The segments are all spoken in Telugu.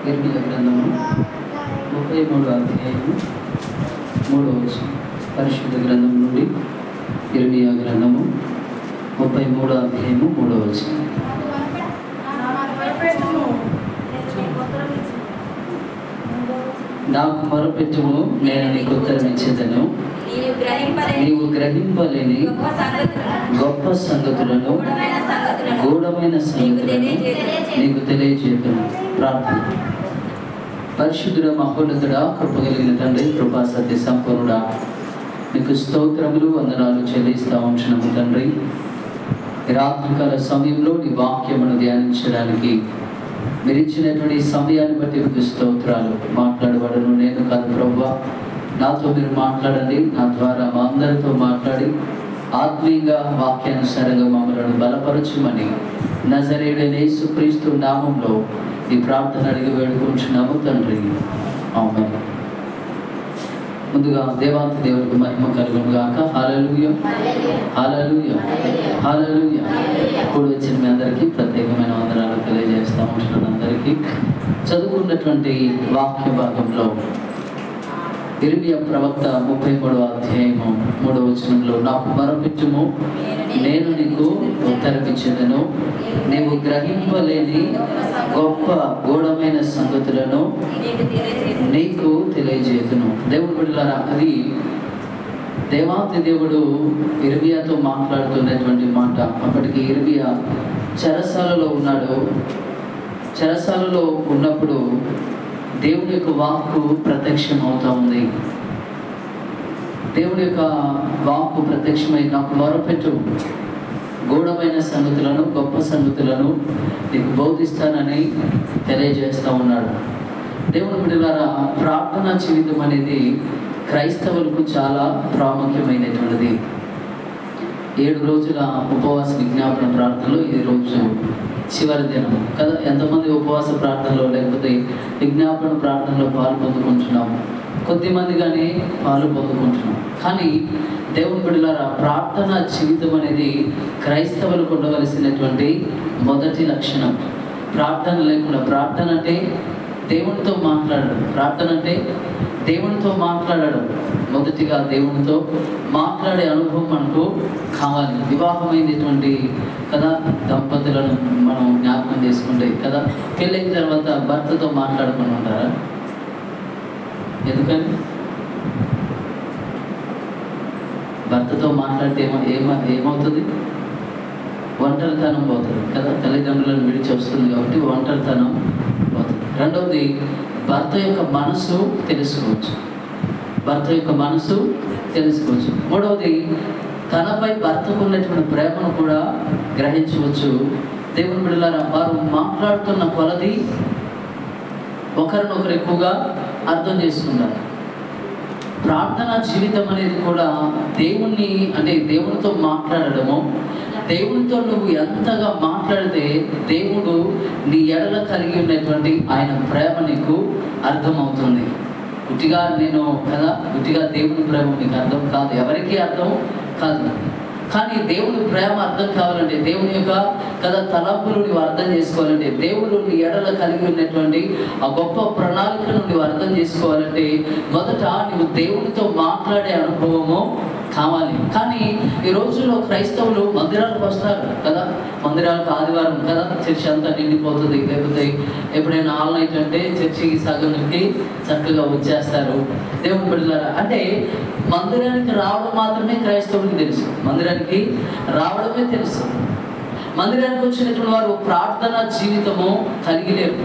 ఇర్మియా గ్రంథము 33వ అధ్యాయము 3వ వచనం. పరిశుద్ధ గ్రంథం నుండి ఇర్మియా గ్రంథము 33వ అధ్యాయము 3వ వచనం. నాకు మొరపెట్టుము, నేను నీకు ఉత్తరం ఇచ్చేదను. నీవు గ్రహింపలేని గొప్ప సంగతులను, గూఢమైన సంగతులను నీకు తెలియజేయను. ప్రార్థన. పరిశుద్ధుడ, మహోన్నతుడా, కృపగలిగిన తండ్రి, కృపా సత్య సంపూర్ణుడా, నీకు స్తోత్రములు వందనాలు చెల్లిస్తా ఉంటున్నాము తండ్రి. రాత్రికాల సమయంలో నీ వాక్యమును ధ్యానించడానికి మీరు ఇచ్చినటువంటి సమయాన్ని బట్టి మీకు స్తోత్రాలు. మాట్లాడబడను నేను కాదు ప్రభువా, నాతో మీరు మాట్లాడండి. నా ద్వారా మా అందరితో మాట్లాడి ఆత్మీయంగా వాక్యానుసారంగా మమ్మల్ని బలపరచుమని నజరేయుడైన యేసుక్రీస్తు నామంలో ఈ ప్రార్థన అడిగి వేడుకుంటున్నాము తండ్రి. ఆమేన్. ముందుగా దేవాతి దేవుడికి మహిమ కలుగును గాక. హల్లెలూయా, హల్లెలూయా, హల్లెలూయా. ఇప్పుడు వచ్చిన మీ అందరికీ ప్రత్యేకమైన వందనాలు తెలియజేస్తా ఉంటున్నాను. అందరికీ చదువుకున్నటువంటి వాక్య భాగంలో ఇర్మియా ప్రవక్త 33వ అధ్యాయము 3వ వచనంలో, నాకు మొరపెట్టుము, నేను నీకు ఉత్తరమిచ్చేదను. నీవు గ్రహింపలేని గొప్ప గూఢమైన సంగతులను నీకు తెలియజేతును. దేవుడు బిడ్డలారా, అది దేవాతి దేవుడు ఇర్మియాతో మాట్లాడుతున్నటువంటి మాట. అప్పటికి ఇర్మియా చెరసాలలో ఉన్నాడు. చెరసాలలో ఉన్నప్పుడు దేవుని యొక్క వాక్కు ప్రత్యక్షం అవుతా ఉంది. దేవుని యొక్క వాక్కు ప్రత్యక్షమై, నాకు మొరపెట్టు, గూఢమైన సంగతులను, గొప్ప సంగతులను నీకు బోధిస్తానని తెలియజేస్తూ ఉన్నాడు. దేవుని బిడ్డలారా, ప్రార్థనా జీవితం అనేది క్రైస్తవులకు చాలా ప్రాముఖ్యమైనటువంటిది. 7 రోజుల ఉపవాస విజ్ఞాపన ప్రార్థనలో ఈ రోజు చివరి దినం కదా. ఎంతమంది ఉపవాస ప్రార్థనలో లేకపోతే విజ్ఞాపన ప్రార్థనలో పాలు పొందుకుంటున్నాము? కొద్దిమందిగానే పాలు పొందుకుంటున్నాం. కానీ దేవుని బిడ్డలారా, ప్రార్థనా జీవితం అనేది క్రైస్తవులకు ఉండవలసినటువంటి మొదటి లక్షణం. ప్రార్థన లేకుండా, ప్రార్థన అంటే దేవునితో మాట్లాడడం. ప్రార్థన అంటే దేవునితో మాట్లాడడం. మొదటిగా దేవునితో మాట్లాడే అనుభవం మనకు కావాలి. వివాహమైనటువంటి కదా దంపతులను మనం జ్ఞాపకం చేసుకుంటే కదా, పెళ్ళైన తర్వాత భర్తతో మాట్లాడుకుని ఉంటారా? ఎందుకని? భర్తతో మాట్లాడితే ఏమవుతుంది? ఒంటరితనం పోతుంది కదా. తల్లిదండ్రులను విడిచి వస్తుంది కాబట్టి ఒంటరితనం పోతుంది. రెండవది, భర్త యొక్క మనసు తెలుసుకోవచ్చు. భర్త యొక్క మనసు తెలుసుకోవచ్చు. మూడవది, తనపై భర్తకు ఉన్నటువంటి ప్రేమను కూడా గ్రహించవచ్చు. దేవుని బిడ్డలారా, వారు మాట్లాడుతున్న కొలది ఒకరినొకరు ఎక్కువగా అర్థం చేసుకున్నారు. ప్రార్థనా జీవితం అనేది కూడా దేవుణ్ణి అంటే దేవునితో మాట్లాడడము. దేవునితో నువ్వు ఎంతగా మాట్లాడితే దేవుడు నీ ఎడల కలిగి ఉన్నటువంటి ఆయన ప్రేమ నీకు అర్థమవుతుంది. గుట్టిగా నేను కదా, గుట్టిగా దేవుని ప్రేమ నీకు అర్థం కాదు, ఎవరికి అర్థం కాదు. కానీ దేవుని ప్రేమ అర్థం కావాలంటే, దేవుని యొక్క కదా తలంపులు నువ్వు అర్థం చేసుకోవాలంటే, దేవుడు నీ ఎడల కలిగి ఉన్నటువంటి ఆ గొప్ప ప్రణాళికను నువ్వు అర్థం చేసుకోవాలంటే మొదట నువ్వు దేవునితో మాట్లాడే అనుభవము కావాలి. కానీ ఈ రోజుల్లో క్రైస్తవులు మందిరాలకు వస్తారు కదా, మందిరాలకు ఆదివారం కదా చర్చి అంతా నిండిపోతుంది. లేకపోతే ఎప్పుడైనా ఆల్ నైట్ అంటే చర్చికి సగంకి చక్కగా వచ్చేస్తారు. దేవుని బిడ్డలారా, అంటే మందిరానికి రావడం మాత్రమే క్రైస్తవులకు తెలుసు. మందిరానికి రావడమే తెలుసు. మందిరానికి వచ్చినటువంటి వారు ప్రార్థనా జీవితము కలిగి లేరు.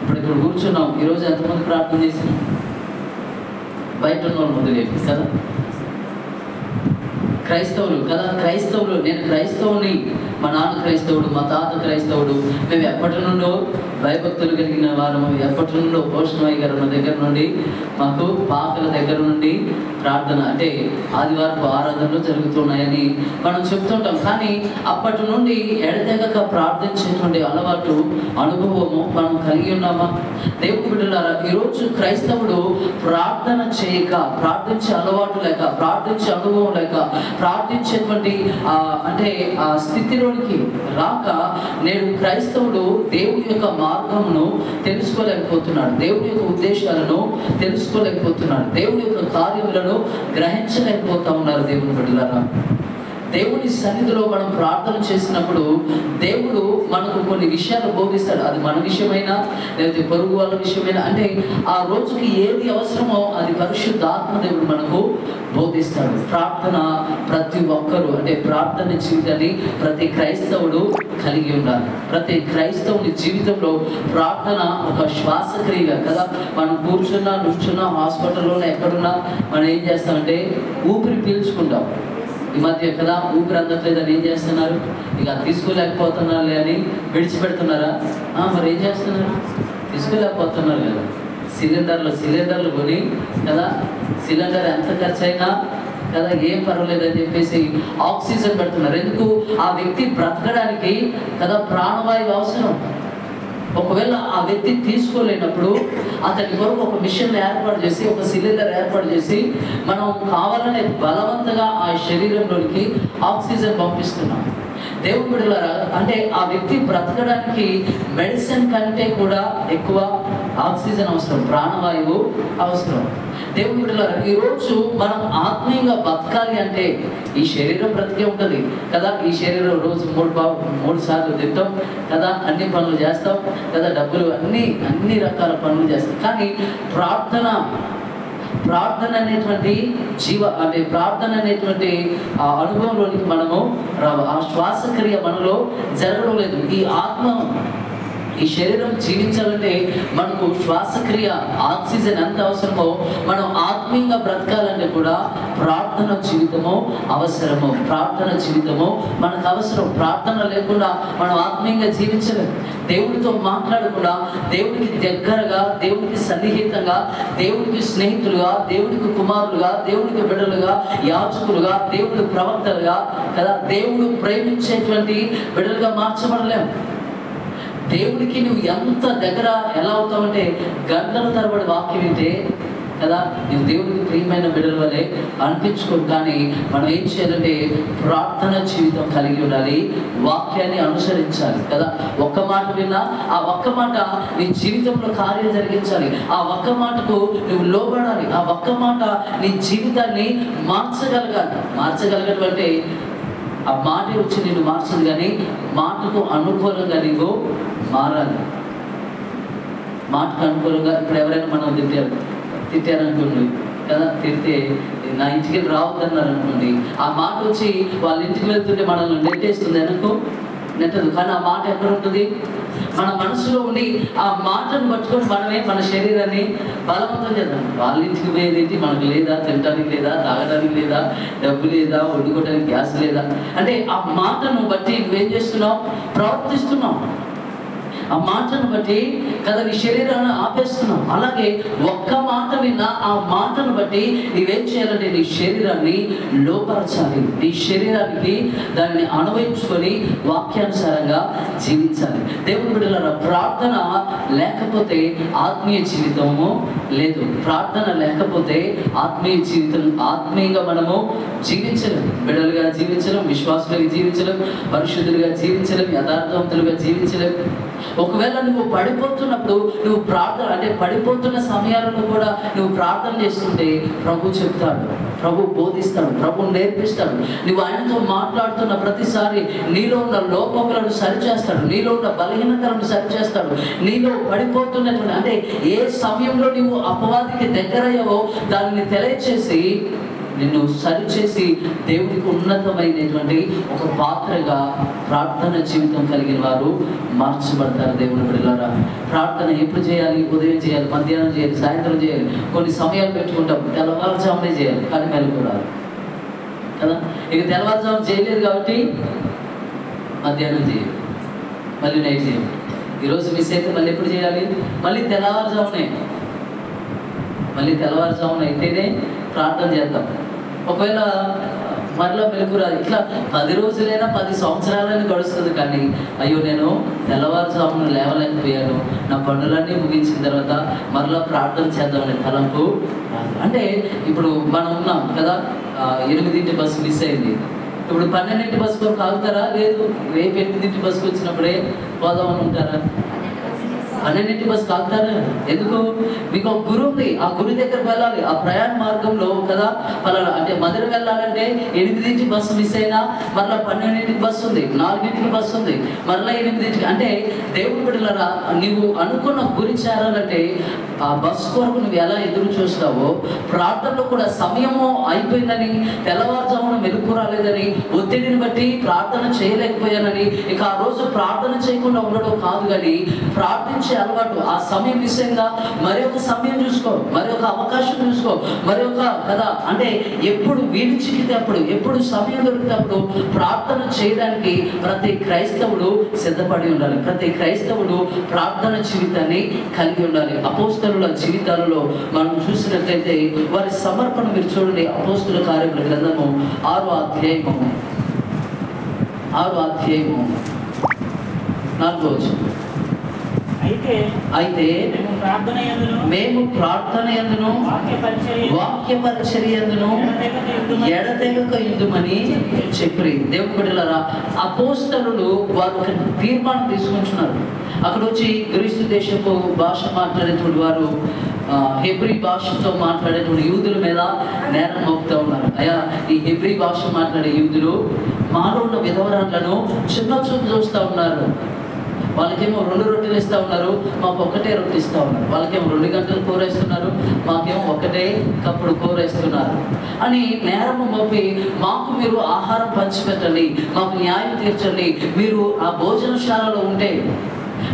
ఇప్పుడు ఇక్కడ కూర్చున్నాం, ఈరోజు ఎంతమంది ప్రార్థన చేసినాం? బయట ఉన్న వాళ్ళు మొదలైంది కదా. క్రైస్తవులు కదా, క్రైస్తవులు, నేను క్రైస్తవుని, మా నాన్న క్రైస్తవుడు, మా తాత క్రైస్తవుడు, మేము ఎప్పటి నుండో భయభక్తులు కలిగిన వారము, ఎప్పటి నుండో పోషణమయ్య గారు ఉన్న దగ్గర నుండి మాకు పాకల దగ్గర నుండి ప్రార్థన అంటే ఆదివారపు ఆరాధనలు జరుగుతున్నాయని మనం చెప్తుంటాం. కానీ అప్పటి నుండి ఎడతెగక ప్రార్థించేటువంటి అలవాటు, అనుభవము మనం కలిగి ఉన్నామా? దేవుని బిడ్డలారా, ఈరోజు క్రైస్తవుడు ప్రార్థన చేయక, ప్రార్థించే అలవాటు లేక, ప్రార్థించే అనుభవం లేక, ప్రార్థించేటువంటి అంటే ఆ స్థితిలో సన్నిధిలోనికి రాక నేడు క్రైస్తవుడు దేవుడి యొక్క మార్గమును తెలుసుకోలేకపోతున్నాడు, దేవుడి యొక్క ఉద్దేశాలను తెలుసుకోలేకపోతున్నాడు, దేవుడి యొక్క కార్యములను గ్రహించలేకపోతా ఉన్నారు. దేవుని బిడ్డలారా, దేవుని సన్నిధిలో మనం ప్రార్థన చేసినప్పుడు దేవుడు మనకు కొన్ని విషయాలు బోధిస్తాడు. అది మన విషయమైనా లేకపోతే పొరుగు వాళ్ళ విషయమైనా, అంటే ఆ రోజుకి ఏది అవసరమో అది పరిశుద్ధాత్మ దేవుడు మనకు బోధిస్తాడు. ప్రార్థన ప్రతి ఒక్కరూ, అంటే ప్రార్థన జీవితాన్ని ప్రతి క్రైస్తవుడు కలిగి ఉండాలి. ప్రతి క్రైస్తవుని జీవితంలో ప్రార్థన ఒక శ్వాసక్రియగా కదా. మనం కూర్చున్నా, నుంచున్నా, హాస్పిటల్లోనే ఎక్కడున్నా మనం ఏం చేస్తామంటే ఊపిరి పీల్చుకుంటాం. ఈ మధ్య కదా ఊపిరి అందట్లేదని ఏం చేస్తున్నారు, ఇక తీసుకోలేకపోతున్నారు అని విడిచిపెడుతున్నారా? మరి ఏం చేస్తున్నారు? తీసుకోలేకపోతున్నారు కదా. సిలిండర్లు కొని కదా, సిలిండర్ ఎంత ఖర్చు అయినా కదా ఏం పర్వాలేదని చెప్పేసి ఆక్సిజన్ పెడుతున్నారు. ఎందుకు? ఆ వ్యక్తి బ్రతకడానికి కదా ప్రాణవాయువు అవసరం. ఒకవేళ ఆ వ్యక్తి తీసుకోలేనప్పుడు అతని కొరకు ఒక మిషన్ ఏర్పాటు చేసి, ఒక సిలిండర్ ఏర్పాటు చేసి మనం కావాలనే బలవంతంగా ఆ శరీరంలోనికి ఆక్సిజన్ పంపిస్తున్నాం. దేవుని బిడ్డలారా, అంటే ఆ వ్యక్తి బ్రతకడానికి మెడిసిన్ కంటే కూడా ఎక్కువ ఆక్సిజన్ అవసరం, ప్రాణవాయువు అవసరం. దేవుని బిడ్డలారా, ఈరోజు మనం ఆత్మీయంగా బతకాలి అంటే ఈ శరీరం బ్రతికే ఉంటుంది కదా. ఈ శరీరం రోజు మూడు సార్లు తింటాం కదా, అన్ని పనులు చేస్తాం కదా, డబ్బులు అన్ని రకాల పనులు చేస్తాం. కానీ ప్రార్థన అనేటువంటి ప్రార్థన అనేటువంటి ఆ అనుభవంలోనికి మనము ఆ శ్వాసక్రియ మనలో జరగడం లేదు. ఈ శరీరం జీవించాలంటే మనకు శ్వాసక్రియ, ఆక్సిజన్ ఎంత అవసరమో మనం ఆత్మీయంగా బ్రతకాలంటే కూడా ప్రార్థన జీవితము అవసరము. ప్రార్థన జీవితము మనకు అవసరం. ప్రార్థన లేకుండా మనం ఆత్మీయంగా జీవించలేము. దేవుడితో మాట్లాడకుండా, దేవుడికి దగ్గరగా, దేవుడికి సన్నిహితంగా, దేవుడికి స్నేహితులుగా, దేవుడికి కుమారులుగా, దేవుడికి బిడ్డలుగా, యాజకులుగా, దేవుడి ప్రవక్తలుగా కదా, దేవుడు ప్రేమించేటువంటి బిడ్డలుగా మార్చబడలేము. దేవుడికి నువ్వు ఎంత దగ్గర ఎలా అవుతావంటే గంటల తరబడి వాక్యం వింటే కదా నువ్వు దేవుడికి ప్రియమైన బిడ్డల వల్లే అనిపించుకో. కానీ మనం ఏం చేయాలంటే ప్రార్థన జీవితం కలిగి ఉండాలి, వాక్యాన్ని అనుసరించాలి కదా. ఒక్క మాట విన్నా ఆ ఒక్క మాట నీ జీవితంలో కార్యం జరిగించాలి. ఆ ఒక్క మాటకు నువ్వు లోబడాలి. ఆ ఒక్క మాట నీ జీవితాన్ని మార్చగలగడం అంటే ఆ మాట వచ్చి నిన్ను మార్చదు, కానీ మాటకు అనుకూలంగా నీవు మారాలి. మాటకు అనుకూలంగా ఇప్పుడు ఎవరైనా మనం తిట్టారనుకోండి కదా, తిడితే నా ఇంటికి రావద్దన్నారు అనుకోండి, ఆ మాట వచ్చి వాళ్ళ ఇంటికి వెళ్తుంటే మనల్ని నెట్టదు. కానీ ఆ మాట ఎక్కడ ఉంటుంది? మన మనసులో ఉండి ఆ మాటను పట్టుకొని మనమే మన శరీరాన్ని బలవంతం చేద్దాం. వాళ్ళ ఇంటికి పోయేదేంటి, మనకు లేదా, తినడానికి లేదా, తాగడానికి లేదా, డబ్బు లేదా, వండుకోవడానికి గ్యాస్ లేదా, అంటే ఆ మాటను బట్టి నువ్వేం చేస్తున్నావు? ప్రవర్తిస్తున్నావు. ఆ మాటను బట్టి కదా నీ శరీరాన్ని ఆపేస్తున్నావు. అలాగే ఒక్క మాట విన్నా ఆ మాటను బట్టి నీవేం చేయాలంటే నీ శరీరాన్ని లోపరచాలి. నీ శరీరానికి దాన్ని అనుభవించుకొని వాక్యానుసారంగా జీవించాలి. దేవుని బిడ్డలారా, ప్రార్థన లేకపోతే ఆత్మీయ జీవితము లేదు. ప్రార్థన లేకపోతే ఆత్మీయ జీవితం, ఆత్మీయంగా మనము జీవించలేము. బిడ్డలుగా జీవించలేం, విశ్వాసులుగా జీవించలేం, పరిశుద్ధులుగా జీవించలేం, యథార్థవంతులుగా జీవించలేం. ఒకవేళ నువ్వు పడిపోతున్నప్పుడు నువ్వు ప్రార్థన, అంటే పడిపోతున్న సమయాలలో కూడా నువ్వు ప్రార్థన చేస్తుంటే ప్రభు చెప్తాడు, ప్రభు బోధిస్తాడు, ప్రభు నేర్పిస్తాడు. నువ్వు ఆయనతో మాట్లాడుతున్న ప్రతిసారి నీలో ఉన్న లోపములను సరిచేస్తాడు, నీలో ఉన్న బలహీనతలను సరిచేస్తాడు. నీలో పడిపోతున్నటువంటి, అంటే ఏ సమయంలో నువ్వు అపవాదికి దగ్గరయ్యావో దానిని తెలియచేసి నిన్ను సరిచేసి దేవుడికి ఉన్నతమైనటువంటి ఒక పాత్రగా ప్రార్థన జీవితం కలిగిన వారు మార్చబడతారు. దేవుని బిడ్డలారా, ప్రార్థన ఎప్పుడు చేయాలి? ఉదయం చేయాలి, మధ్యాహ్నం చేయాలి, సాయంత్రం చేయాలి. కొన్ని సమయాలు పెట్టుకుంటాం, తెల్లవారుజామునే చేయాలి, కానీ మెలుకురాదు కదా. ఇక తెల్లవారుజాము చేయలేదు కాబట్టి మధ్యాహ్నం చేయాలి, మళ్ళీ నైట్ చేయాలి. ఈరోజు మిస్ అయితే మళ్ళీ ఎప్పుడు చేయాలి? మళ్ళీ తెల్లవారుజామున అయితేనే ప్రార్థన చేద్దాం. ఒకవేళ మరలా మెలుకురాదు. ఇట్లా 10 రోజులైనా 10 సంవత్సరాలని గడుస్తుంది, కానీ అయ్యో నేను తెల్లవారుజామున లేవలేకపోయాను, నా పనులన్నీ ముగించిన తర్వాత మరలా ప్రార్థన చేద్దామనే తలంపు రాదు. అంటే ఇప్పుడు మనం ఉన్నాం కదా, 8 బస్సు మిస్ అయింది ఇప్పుడు 12 బస్సు కొరకు ఆగుతారా? లేదు. రేపు 8 బస్సుకు వచ్చినప్పుడే పోదామని ఉంటారా? 12 బస్సు ఆగుతారా? ఎందుకు? మీకు ఒక గురు ఉంది, ఆ గురి దగ్గరకు వెళ్ళాలి. ఆ ప్రయాణ మార్గంలో కదా పలానా అంటే మధుర వెళ్ళాలంటే 8 బస్సు మిస్ అయినా మరలా 12 బస్సు ఉంది, 4 బస్సు ఉంది, మరలా 8 అంటే దేవుడు బిడ్డలారా, నువ్వు అనుకున్న గురి చేరాలంటే ఆ బస్సు కొరకు నువ్వు ఎలా ఎదురు చూస్తావో, ప్రార్థనలో కూడా సమయము అయిపోయిందని, తెల్లవారుజామున మెలకు రాలేదని, ఒత్తిడిని బట్టి ప్రార్థన చేయలేకపోయానని ఇక ఆ రోజు ప్రార్థన చేయకుండా ఉండడం కాదు, కానీ ప్రార్థించే అలవాటు. ఆ సమయం విషయంగా మరి ఒక సమయం చూసుకో, మరి ఒక అవకాశం చూసుకో, మరి ఒక కదా అంటే ఎప్పుడు వీలు చిక్కితే అప్పుడు, ఎప్పుడు సమయం దొరికితే అప్పుడు ప్రార్థన చేయడానికి ప్రతి క్రైస్తవుడు సిద్ధపడి ఉండాలి. ప్రతి క్రైస్తవుడు ప్రార్థన జీవితాన్ని కలిగి ఉండాలి. అపోస్తలుల జీవితాలలో మనం చూసినట్లయితే వారి సమర్పణ మీరు చూడండి. అపోస్తలుల కార్యముల గ్రంథము 6వ అధ్యాయము 4వ వచనం. అయితే మేము ప్రార్థన యందును వాక్య పరిచర్య యందును ఎడతెగక యుద్ధమని చెప్పి దేవుని బిడ్డలారా, అపోస్తలులు వారు ఒక తీర్మానం తీసుకుంటున్నారు. అక్కడ వచ్చి గ్రీసు దేశపు భాష మాట్లాడేటువంటి వారు హెబ్రీ భాషతో మాట్లాడేటువంటి యూదుల మీద నేరం మోపుతూ ఉన్నారు. అయ్యా, ఈ హెబ్రీ భాష మాట్లాడే యూదులు మాలో ఉన్న విధవరాలను చిన్న చూపు చూస్తూ ఉన్నారు. వాళ్ళకేమో 2 రొట్టెలు ఇస్తూ ఉన్నారు, మాకు 1 రొట్టె ఇస్తూ ఉన్నారు. వాళ్ళకేమో 2 గంటలు కూర ఇస్తున్నారు, మాకేమో 1 కప్పుడు కూర ఇస్తున్నారు అని నేరము మోపి, మాకు మీరు ఆహారం పంచిపెట్టండి, మాకు న్యాయం తీర్చండి, మీరు ఆ భోజనశాలలో ఉంటే,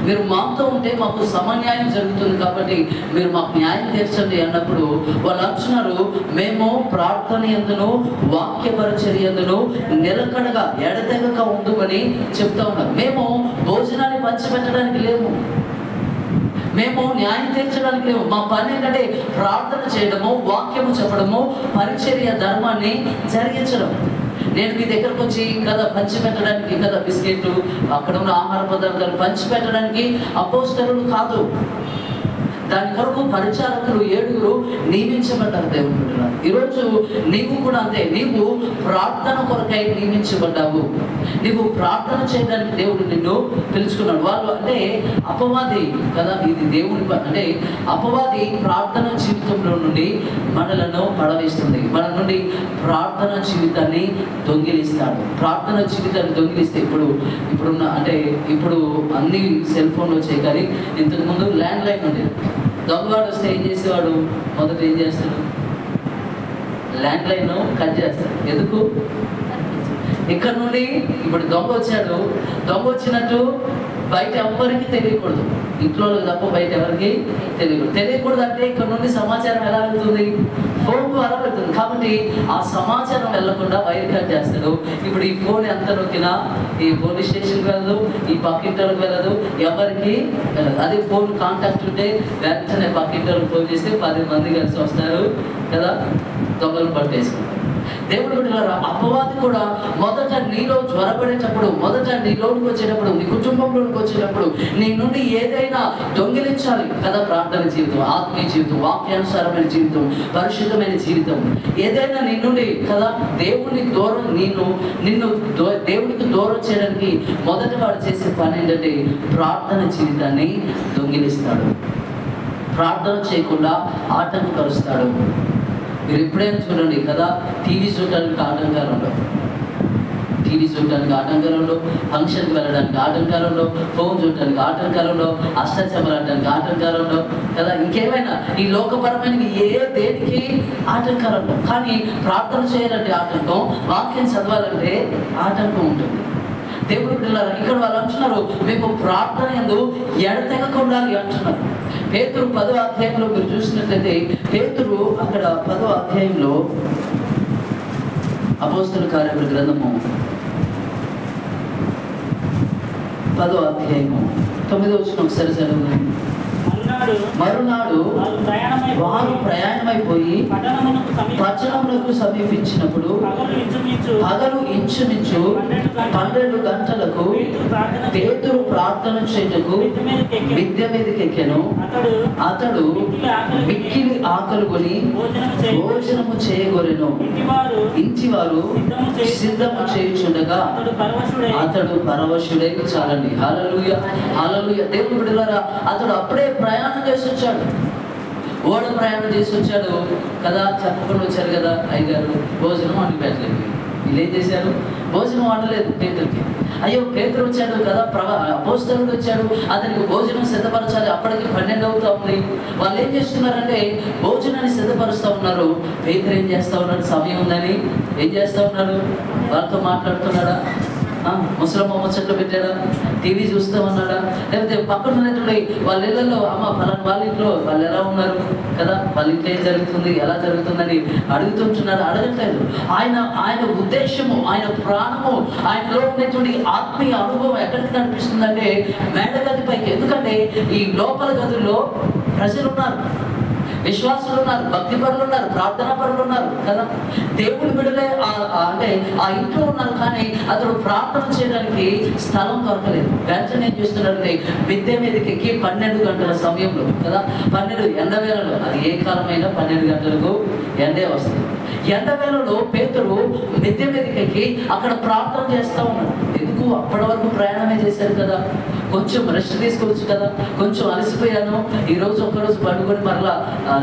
మీరు మాతో ఉంటే మాకు సమన్యాయం జరుగుతుంది కాబట్టి మీరు మాకు న్యాయం తీర్చండి అన్నప్పుడు వాళ్ళు అంటున్నారు, మేము ప్రార్థన యందును వాక్య పరిచర్య యందును నిలకడగా ఎడతెగక ఉండుమని చెప్తా ఉన్నారు. మేము భోజనాన్ని పంచిపెట్టడానికి లేము, మేము న్యాయం తీర్చడానికి లేవు. మా పని ఏంటంటే ప్రార్థన చేయడము, వాక్యము చెప్పడము, పరిచర్య ధర్మాన్ని జరిగించడం. నేను మీ దగ్గరకు వచ్చి కదా పంచిపెట్టడానికి కదా బిస్కెట్లు, అక్కడ ఉన్న ఆహార పదార్థాలు పంచిపెట్టడానికి అపోస్తలులు కాదు. దాని కొరకు పరిచారకులు 7 నియమించబడ్డారు. దేవుని బిడ్డలారా, ఈరోజు నీవు కూడా అంతే. నీవు ప్రార్థన కొరకై నియమించబడ్డావు. నీవు ప్రార్థన చేయడానికి దేవుడు నిన్ను పిలుచుకున్నాడు. వాళ్ళు అంటే అపవాది కదా, ఇది దేవుని అంటే అపవాది ప్రార్థన జీవితంలో నుండి మనలను పడవేస్తుంది. మన నుండి ప్రార్థన జీవితాన్ని దొంగిలిస్తాడు. ప్రార్థన జీవితాన్ని దొంగిలిస్తే ఇప్పుడున్న అంటే ఇప్పుడు అన్ని సెల్ ఫోన్లు వచ్చాయి, కానీ ఇంతకుముందు ల్యాండ్ లైన్ ఉండేది. దొంగవాడు వస్తే ఏం చేసేవాడు? మొదట ఏం చేస్తాడు? ల్యాండ్ లైన్ కట్ చేస్తాడు. ఎందుకు? ఇక్కడ నుండి ఇప్పుడు దొంగ వచ్చాడు, దొంగ వచ్చినట్టు బయట ఎవరికి తెలియకూడదు, ఇంట్లో తప్ప బయట ఎవరికి తెలియకూడదు. అంటే ఇక్కడ నుండి సమాచారం ఎలా వెళ్తుంది? ఫోన్ ద్వారా వెళ్తుంది. కాబట్టి ఆ సమాచారం వెళ్లకుండా వైర్ కట్ చేస్తాడు. ఇప్పుడు ఈ ఫోన్ ఎంత నొక్కినా ఈ పోలీస్ స్టేషన్కి వెళ్ళదు, ఈ పక్కింటోళ్ళకి వెళ్ళదు, ఎవరికి వెళ్ళదు. అదే ఫోన్ కాంటాక్ట్ ఉంటే వెంటనే పక్కింటోళ్ళకి ఫోన్ చేస్తే 10 మంది కలిసి వస్తారు కదా, దొంగలు పట్టేసుకుంటారు. దేవుడు బిడ్డలారా, అపవాది కూడా మొదట నీలో జ్వరపడేటప్పుడు, మొదట నీలోనికి వచ్చేటప్పుడు, నీ కుటుంబంలోనికి వచ్చేటప్పుడు నీ నుండి ఏదైనా దొంగిలించాలి కదా. ప్రార్థన జీవితం, ఆత్మీయ జీవితం, వాక్యానుసారమైన జీవితం, పరిశుద్ధమైన జీవితం, ఏదైనా నీ నుండి కదా దేవునికి దూరం నిన్ను దేవునికి దూరం చేయడానికి మొదట వాడు చేసే పని ఏంటంటే ప్రార్థన జీవితాన్ని దొంగిలిస్తాడు. ప్రార్థన చేయకుండా ఆటంకపరుస్తాడు. మీరు ఎప్పుడైనా చూడండి కదా, టీవీ చూడడానికి ఆటంకాలు ఉండవు, ఫంక్షన్కి వెళ్ళడానికి ఆటంకాలు ఉండవు, ఫోన్ చూడటానికి ఆటంకాలు ఉండవు, అష్టాచమలాడడానికి ఆటంకాలు ఉండవు కదా, ఇంకేమైనా ఈ లోకపరమైన దేనికి ఆటంకాలు ఉండవు. కానీ ప్రార్థన చేయాలంటే ఆటంకం, వాక్యం చదవాలంటే ఆటంకం ఉంటుంది. దేవుడు బిడ్డలారా, ఇక్కడ వాళ్ళు అంటున్నారు, మేము ప్రార్థన యందు ఎడతెగక ఉండాలి అంటున్నారు. పేతురు 10వ అధ్యాయంలో మీరు చూసినట్లయితే, పేతురు అక్కడ 10వ అధ్యాయంలో అపోస్తలుల కార్యముల గ్రంథము 10వ అధ్యాయము 9వ వచనం ఒకసారి చదవండి. మరునాడు వారు ప్రయాణమైపోయి పట్టణమునకు సమీపించినప్పుడు పగలు ఇంచుమించు 12 గంటలకు పేతురు ప్రార్థన చేయుటకు మిద్దె మీదకి ఎక్కెను. అతడు మిక్కిలి ఆకలి కొని భోజనము చేయగోరెను. ఇంటివారు సిద్ధము చేయుచుండగా అతడు పరవశుడై, చాలండి, హల్లెలూయా హల్లెలూయా. దేవుని బిడ్డలారా, అతడు అప్పుడే ప్రయాణం చేసి వచ్చాడు, ఓడ ప్రయాణం చేసి వచ్చాడు కదా. చెప్పుకొని వచ్చారు కదా అయ్యగారు, భోజనం వండి పెట్టలేదు. వీళ్ళు ఏం చేశారు? భోజనం వండలేదు పేతురుకి. అయ్యో, పేతురు వచ్చాడు కదా, అపోస్తలుడు వచ్చాడు, అతనికి భోజనం సిద్ధపరచాలి. అప్పటికి 12 అవుతా ఉంది. వాళ్ళు ఏం చేస్తున్నారంటే భోజనాన్ని సిద్ధపరుస్తూ ఉన్నారు. పేతురు ఏం చేస్తూ ఉన్నాడు? సమయం ఉందని ఏం చేస్తూ ఉన్నాడు? వాళ్ళతో మాట్లాడుతున్నాడా? ముసలమ్మ ముచ్చట్లు పెట్టాడా? టీవీ చూస్తూ ఉన్నాడా? లేకపోతే పక్కన ఉన్నటువంటి వాళ్ళ ఇళ్లలో, అమ్మ ఫలానా వాళ్ళ ఇంట్లో వాళ్ళు ఎలా ఉన్నారు కదా, వాళ్ళ ఇంట్లో ఏం జరుగుతుంది, ఎలా జరుగుతుందని అడుగుతుంటున్నాడు? అడగట్లేదు. ఆయన ఉద్దేశము, ఆయన ప్రాణము, ఆయనలో ఉన్నటువంటి ఆత్మీయ అనుభవం ఎక్కడికి కనిపిస్తుందంటే మేడగది పైకి. ఎందుకంటే ఈ లోపల గదుల్లో ప్రజలు ఉన్నారు, విశ్వాసులు ఉన్నారు, భక్తి పరులు ఉన్నారు, ప్రార్థనా పరులు ఉన్నారు కదా. దేవుడి బిడ్డలే అంటే ఆ ఇంట్లో ఉన్నారు. కానీ అతడు ప్రార్థన చేయడానికి స్థలం దొరకలేదు. వెంటనే ఏం చేస్తున్నాడంటే మిద్దె మీదకి ఎక్కి 12 గంటల సమయంలో కదా, 12 ఎండవేళలో, అది ఏ కాలమైనా 12 గంటలకు ఎండే వస్తుంది. ఎండవేళలో పేతురు మిద్దె మీదకి ఎక్కి అక్కడ ప్రార్థన చేస్తూ ఉన్నాడు. ఎందుకు? అప్పటి వరకు ప్రయాణమే చేశారు కదా, కొంచెం రెస్ట్ తీసుకోవచ్చు కదా. కొంచెం అలసిపోయాను, ఈరోజు ఒక్కరోజు పండుకొని మరలా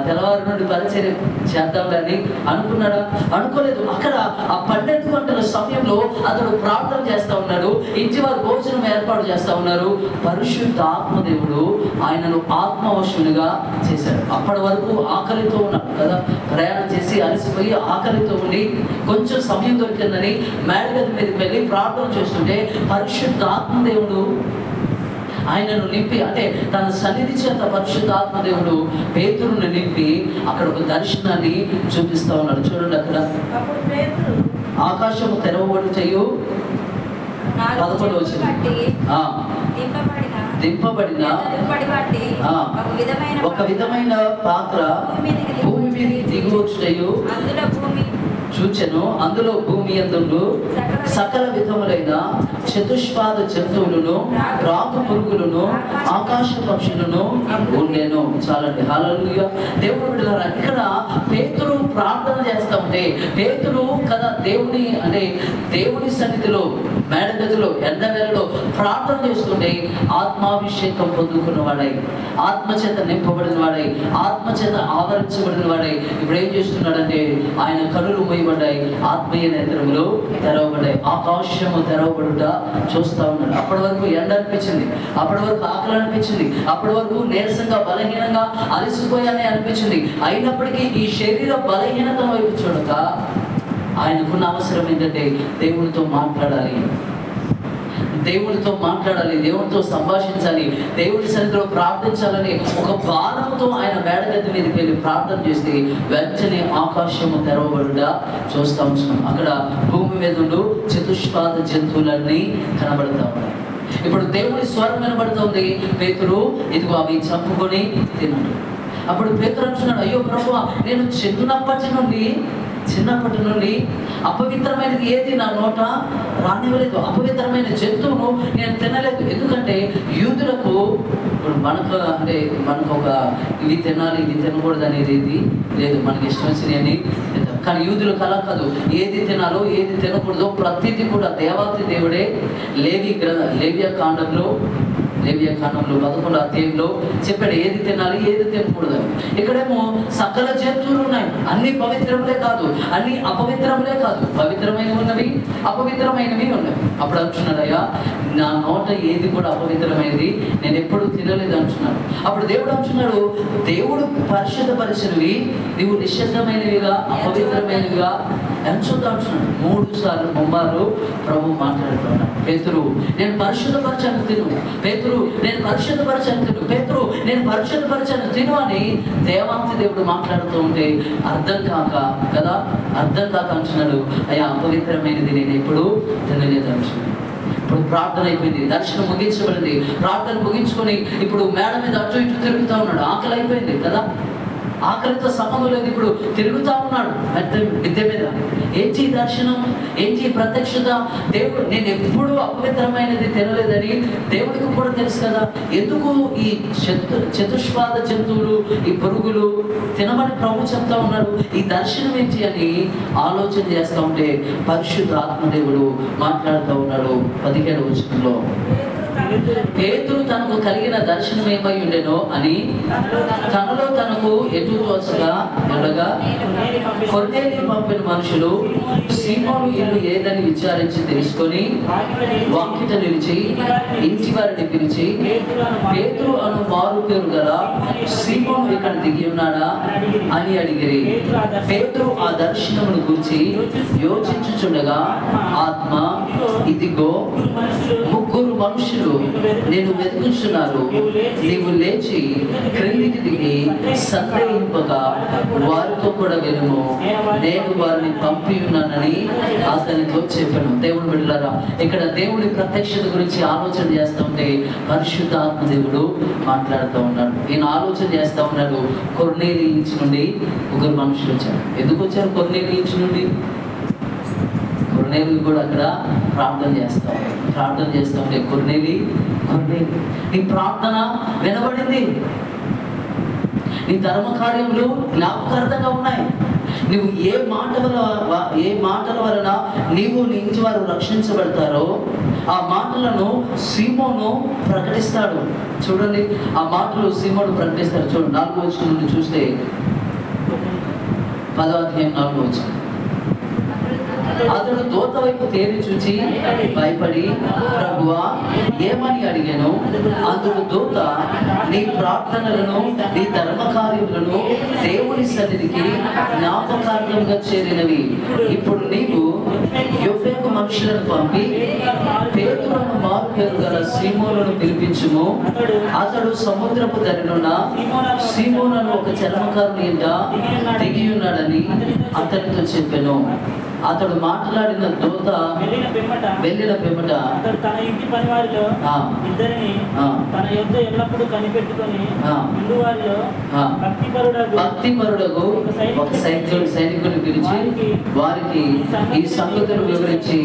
తెల్లవారు నుండి పరిచర్య చేద్దాంలే అని అనుకున్నాడా? అనుకోలేదు. అక్కడ ఆ 12 గంటల సమయంలో అతడు ప్రార్థన చేస్తూ ఉన్నాడు. ఇంటి వారు భోజనం ఏర్పాటు చేస్తూ ఉన్నారు. పరిశుద్ధ ఆత్మదేవుడు ఆయనను ఆత్మవశునిగా చేశాడు. అప్పటి వరకు ఆకలితో ఉన్నాడు కదా, ప్రయాణం చేసి అలసిపోయి ఆకలితో ఉండి కొంచెం సమయం దొరికిందని మేడగది మీదకి వెళ్ళి ప్రార్థన చేస్తుంటే పరిశుద్ధ ఆత్మదేవుడు ఆయనను నింపి, అంటే తన సన్నిధి చేత పరిశుద్ధాత్మదేవుడు పేతురుని నింపి అక్కడ ఒక దర్శనాన్ని చూపిస్తా ఉన్నాడు. చూడండి, అక్కడ ఆకాశము తెరవబడుటయు 11 వచ్చింది. దింపబడిన ఒక విధమైన పాత్ర భూమి మీద దిగువచ్చుటయు చూచెను. అందులో భూమి యందు సకల విధములైన చతుష్పాద జంతువులను, రాకు పురుగులను, ఆకాశ పక్షులను ఉండేను. చాలండి, హల్లెలూయా. దేవుడు బిడ్డలారా, ఇక్కడ పేతురు ప్రార్థన చేస్తూ ఉంటే, పేతురు కదా దేవుని అంటే దేవుని సన్నిధిలో మేడగదిలో ఎండవేళలో ప్రార్థన చేస్తుంటే ఆత్మాభిషేకం పొందుకున్న వాడై, ఆత్మచేత నింపబడిన వాడై, ఆత్మచేత ఆవరించబడిన వాడై ఇప్పుడు ఏం చేస్తున్నాడంటే ఆయన కనులు మూయబడ్డాయి, ఆత్మీయ నేత్రములు తెరవబడ్డాయి, ఆకాశము తెరవబడుట చూస్తా ఉన్నాడు. అప్పటి వరకు ఎండ అనిపించింది, అప్పటి వరకు ఆకలి అనిపించింది, అప్పటి వరకు నీరసంగా బలహీనంగా అలసిపోయానే అనిపించింది. అయినప్పటికీ ఈ శరీర బలహీనత వైపు చూడక ఆయనకున్న అవసరం ఏంటంటే దేవునితో మాట్లాడాలి, దేవునితో మాట్లాడాలి, దేవునితో సంభాషించాలి, దేవుని సన్నిధిలో ప్రార్థించాలని ఒక భారంతో ఆయన మేడగది మీదకి వెళ్ళి ప్రార్థన చేస్తే వెంటనే ఆకాశము తెరవబడుట చూస్తూ ఉంటున్నాం. అక్కడ భూమి మీద చతుష్పాద జంతువులన్నీ కనబడతా ఉన్నాయి. ఇప్పుడు దేవుని స్వరం వినబడుతుంది. పేతురు ఇదిగో అవి చంపుకొని తిన్నాడు. అప్పుడు పేతురు అంటున్నాడు, అయ్యో ప్రభువా, నేను చిన్నప్పటి నుండి అపవిత్రమైనది ఏది నా నోట రానివ్వలేదు, అపవిత్రమైన జంతువును నేను తినలేదు. ఎందుకంటే యూదులకు మనకు ఒక ఇవి తినాలి ఇవి తినకూడదు అనేది ఏది లేదు, మనకి ఇష్టం వచ్చినవి తింటాం. కానీ యూదులకు అలా కాదు, ఏది తినాలో ఏది తినకూడదో ప్రతిదీ కూడా దేవాతి దేవుడే లేవియా కాండంలో 11వ అధ్యాయంలో చెప్పాడు ఏది తినాలి ఏది తినకూడదు. ఇక్కడేమో సకల జంతువులు ఉన్నాయి, అన్ని పవిత్రములే కాదు, అన్ని అపవిత్రములే కాదు, పవిత్రమైనవి ఉన్నవి అపవిత్రమైనవి ఉన్నవి. అప్పుడు అంటున్నాడు, అయ్యా నా నోట ఏది కూడా అపవిత్రమైనది నేను ఎప్పుడు తినలేదు అంటున్నాడు. అప్పుడు దేవుడు అంటున్నాడు, దేవుడు పరిశుద్ధపరిచినవి నీవు నిశ్శబ్దమైనవిగా అపవిత్రమైనవిగా ఎంచుతా అంటున్నాడు. 3 సార్లు ముమ్మారు ప్రభు మాట్లాడుతున్నాడు. పేతురు నేను పరిశుద్ధపరచాను తిను, పేతురు నేను పరిశుద్ధపరచాను తిను, పేతురు నేను పరిశుద్ధపరచాను తిను అని దేవాంతి దేవుడు మాట్లాడుతూ ఉంటే అర్థం కాక అంటున్నాడు, అయ్యా అపవిత్రమైనది నేను ఎప్పుడు తినలేదు అంటున్నాడు. ఇప్పుడు ప్రార్థన అయిపోయింది, దర్శనం ముగించబడింది. ప్రార్థన ముగించుకొని ఇప్పుడు మేడ మీద అటు ఇటు తిరుగుతూ ఉన్నాడు. ఆకలి అయిపోయింది కదా, ఆకలితో సంబంధం లేదు, ఇప్పుడు తిరుగుతూ ఉన్నాడు మిద్దె మీద. ఏంటి దర్శనం, ఏంటి ప్రత్యక్షత? దేవుడు నేను ఎప్పుడూ అపవిత్రమైనది తినలేదని దేవుడికి కూడా తెలుసు కదా. ఎందుకు ఈ చతుష్పాద జంతువులు, ఈ పురుగులు తినమని ప్రభు చెప్తా ఉన్నాడు? ఈ దర్శనం ఏంటి అని ఆలోచన చేస్తూ ఉంటే పరిశుద్ధ ఆత్మదేవుడు మాట్లాడుతూ ఉన్నాడు 17వ వచనంలో. పేతురు తనకు కలిగిన దర్శనం ఏమై ఉండెనో అని తనలో తనకు ఎటు తోచగా ఉండగా కొర్నేలియు పంపిన మనుషులు సీమోను ఇల్లు ఏదని విచారించి తెలుసుకొని వాకిట నిలిచి ఇంటి వారిని పిలిచి, పేతురు అను మారు పేరు గల సీమోను ఇక్కడ దిగి ఉన్నాడా అని అడిగిరి. పేతురు ఆ దర్శనమును గురించి యోచించుచుండగా ఆత్మ, ఇదిగో ముగ్గురు మనుషులు నేను వెతుకుచున్నారు, నీవు లేచి క్రిందికి దిగి సందేహింపగా వారితో కూడా వెళ్ళుము, నేను వారిని పంపి ఉన్నానని అతనితో చెప్పాను. దేవుడు బిడ్డలారా, ఇక్కడ దేవుడి ప్రత్యక్షత గురించి ఆలోచన చేస్తూ ఉంటే పరిశుద్ధ ఆత్మదేవుడు మాట్లాడుతూ ఉన్నాడు. ఈయన ఆలోచన చేస్తూ ఉన్నాడు. కొర్నేలియు ఇంటి నుండి ముగ్గురు మనుషులు వచ్చారు. ఎందుకు వచ్చారు కొర్నేలియు ఇంటి నుండి? కొర్నేలియు కూడా అక్కడ ప్రార్థన చేస్తూ ఉంటే కొర్నేలియు నీ ప్రార్థన వినబడింది, నీ ధర్మ కార్యములు జ్ఞాపకార్థంగా ఉన్నాయి. నువ్వు ఏ మాటల వలన నీవు నీ ఇంటి వారు రక్షించబడతారో ఆ మాటలను సీమోను ప్రకటిస్తాడు. చూడండి, ఆ మాటలు సీమోను ప్రకటిస్తాడు. చూడండి 4వ వచనం నుండి చూస్తే 10వ అధ్యాయం 4వ వచనం. అతడు దూత వైపు తేరి చూచి భయపడి, ప్రభువా ఏమని అడిగాను? అందుకు దూత, నీ ప్రార్థనలను నీ ధర్మ కార్యములను దేవుని సన్నిధికి జ్ఞాపకార్థంగా చేరినవి. ఇప్పుడు నీవు యొప్పేకు మనుషులను పంపి పేతురును మారు పేరు గల సీమోనును పిలిపించుము. అతడు సముద్రపు దరినున్న సీమోనును ఒక చర్మకారుని ఇంట దిగి ఉన్నాడని అతనితో చెప్పాను. అతడు మాట్లాడిన దూత వెళ్ళిన పిమ్మట తన ఇంటి పని వారిలో ఇద్దరిని తన యొద్ద ఎల్లప్పుడూ కనిపెట్టుకొని వారిలో భక్తిపరుడగు ఒక సైనికుని పిలిచి వారికి ఈ సంగతులు వివరించి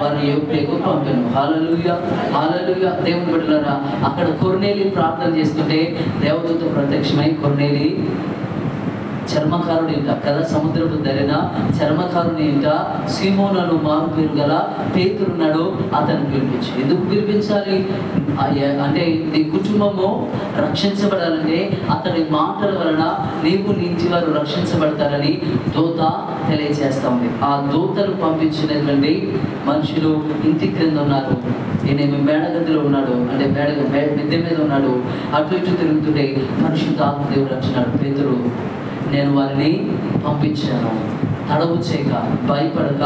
వారిని యొప్పేకు పంపాను. హల్లెలూయా, హల్లెలూయా. దేవుని బిడ్డలారా, అక్కడ కొర్నేలియు ప్రార్థన చేస్తుంటే దేవదూత ప్రత్యక్షమై కొర్నేలియు చర్మకారుని ఇంట కదా, సముద్రపు ధరిన చర్మకారుని ఇంట సీమోను మారు పేరు గల పేతురున్నాడు, అతను పిలిపించు. ఎందుకు పిలిపించాలి అంటే నీ కుటుంబము రక్షించబడాలంటే అతని మాటల వలన నీవు నీ ఇంటి వారు రక్షించబడతారని దూత తెలియజేస్తా ఉంది. ఆ దూతను పంపించినటువంటి మనుషులు ఇంటి క్రింద ఉన్నారు. ఈయనేమి మేడగదిలో ఉన్నాడు, అంటే మిద్దె మీద ఉన్నాడు. అటు ఇటు తిరుగుతుంటే పరిశుద్ధ ఆత్మదేవుడు వచ్చినాడు. పేతురు, నేను వారిని పంపించాను, తడవు చేయక భయపడక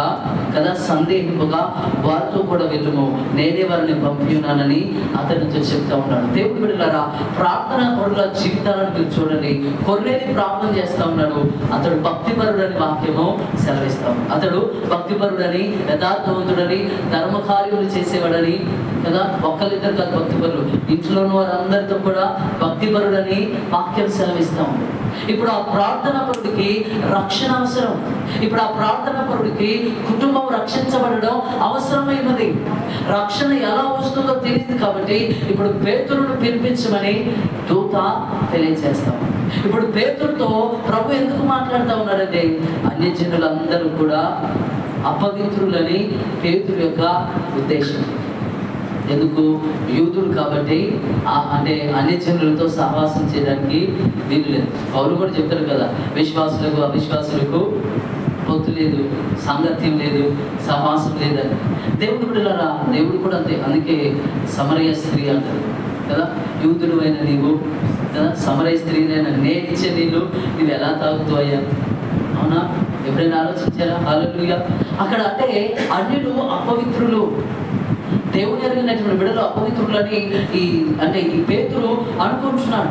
కదా, సందేహింపగా వారితో కూడా వెళ్ళుము, నేనే వారిని పంపి ఉన్నానని అతనితో చెప్తా ఉన్నాడు. దేవుడి బిడ్డలారా, ప్రార్థన పరుల జీవితాలను మీరు చూడండి. కొర్నేలియు ప్రార్థన చేస్తా ఉన్నాడు. అతడు భక్తిపరుడని వాక్యము సెలవిస్తాం. అతడు భక్తిపరుడని, యథార్థవంతుడని, ధర్మ కార్యములు చేసేవాడని కదా, ఒక్కరిద్దరు కాదు భక్తిపరులు, ఇంట్లో ఉన్న వారందరితో కూడా భక్తిపరుడని వాక్యం సెలవిస్తాం. ఇప్పుడు ఆ ప్రార్థన పరుడికి రక్షణ అవసరం. ఇప్పుడు ఆ ప్రార్థన పరుడికి కుటుంబం రక్షించబడడం అవసరమైనది. రక్షణ ఎలా వస్తుందో తెలియదు కాబట్టి ఇప్పుడు పేతురును పిలిపించమని దూత తెలియజేస్తాం. ఇప్పుడు పేతురుతో ప్రభు ఎందుకు మాట్లాడుతూ ఉన్నాడంటే అన్యజనులందరూ కూడా అపవిత్రులని పేతురు యొక్క ఉద్దేశం. ఎందుకు? యూదుడు కాబట్టి అంటే అన్యజనులతో సహవాసం చేయడానికి వీలు లేదు. పౌలు కూడా చెప్తారు కదా, విశ్వాసులకు అవిశ్వాసులకు పొత్తు లేదు, సాంగత్యం లేదు, సహవాసం లేదని. దేవుడు బిడ్డలారా, దేవుడు కూడా అంతే. అందుకే సమరయ స్త్రీ అంటారు కదా, యూదుడు అయిన నీవు కదా, సమరయ స్త్రీనైనా నేనిచ్చే నీళ్ళు నువ్వు ఎలా తాగుతావు అయ్యా? అవునా? ఎప్పుడైనా ఆలోచించారా? హల్లెలూయా. అక్కడ అంటే అన్యులు అపవిత్రులు, దేవుని ఎరిగినటువంటి బిడ్డలు అపవిత్రులని ఈ పేతురు అనుకుంటున్నాడు.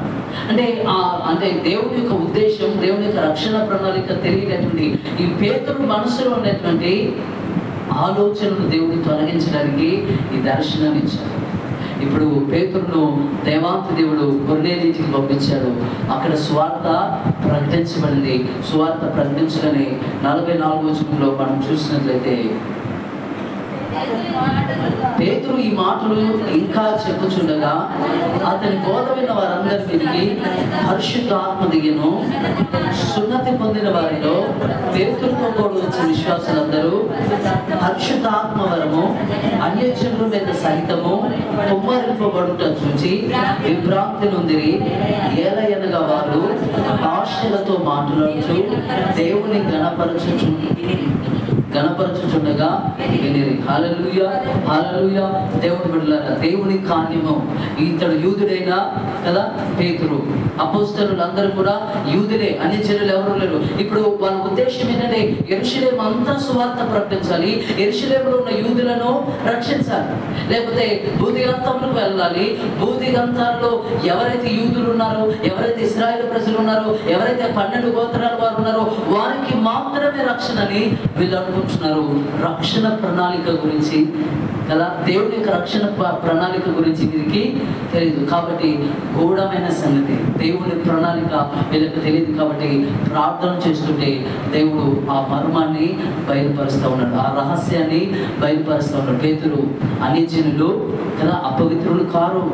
అంటే దేవుని యొక్క ఉద్దేశం, దేవుని యొక్క రక్షణ ప్రణాళిక తెలియనటువంటి ఈ పేతురు మనసులో ఉన్నటువంటి ఆలోచనను దేవుడిని తొలగించడానికి ఈ దర్శనం ఇచ్చాడు. ఇప్పుడు పేతురును దేవాంత దేవుడు కొర్నేలికి పంపించాడు. అక్కడ సువార్త ప్రకటించబడింది. సువార్త ప్రకటించగానే 44వ వచనంలో మనం చూసినట్లయితే పేతురు ఈ మాటలు ఇంకా చెప్పుచుండగా అతని బోధ విన్న వారందరి మీదకి పరిశుద్ధాత్మ దిగెను. సున్నతి పొందిన వారిలో పేతురుతో కూడా వచ్చిన విశ్వాసులందరూ పరిశుద్ధాత్మ వరము అన్యజనుల మీద సహితము కుమ్మరింపబడుట చూచి విభ్రాంతి నొందిరి. ఏలయనగా వారు భాషలతో మాట్లాడుతూ దేవుని గణపరచుచుండగా వినిరి. హల్లెలూయా, హల్లెలూయా. దేవుని బిడ్డలారా, దేవుని కార్యము. ఇతడు యూదుడైనా కదా పేతురు, అపోస్తలులు అందరూ కూడా యూదులే, అన్ని జనులు ఎవరు లేరు. ఇప్పుడు వాళ్ళ ఉద్దేశం ఏంటంటే యెరూషలేము అంతా సువార్త ప్రకటించాలి, యెరూషలేములో ఉన్న యూదులను రక్షించాలి, లేకపోతే భూదిగంతములకు వెళ్ళాలి. భూదిగంతాల్లో ఎవరైతే యూదులు ఉన్నారో, ఎవరైతే ఇశ్రాయేలు ప్రజలు ఉన్నారో, ఎవరైతే 12 గోత్రాల వారు ఉన్నారో వారికి మాత్రమే రక్షణని వీళ్ళు అనుకుంటున్నారు. రక్షణ ప్రణాళిక గురించి కదా, దేవుని యొక్క రక్షణ ప్రణాళిక గురించి వీరికి తెలియదు. కాబట్టి గూఢమైన సంగతి, దేవుని ప్రణాళిక వీళ్ళకి తెలియదు. కాబట్టి ప్రార్థన చేస్తుంటే దేవుడు ఆ మర్మాన్ని బయలుపరుస్తూ ఉన్నాడు, ఆ రహస్యాన్ని బయలుపరుస్తూ ఉన్నాడు. పేతురు అన్యజనులు కదా, అపవిత్రులు కారు,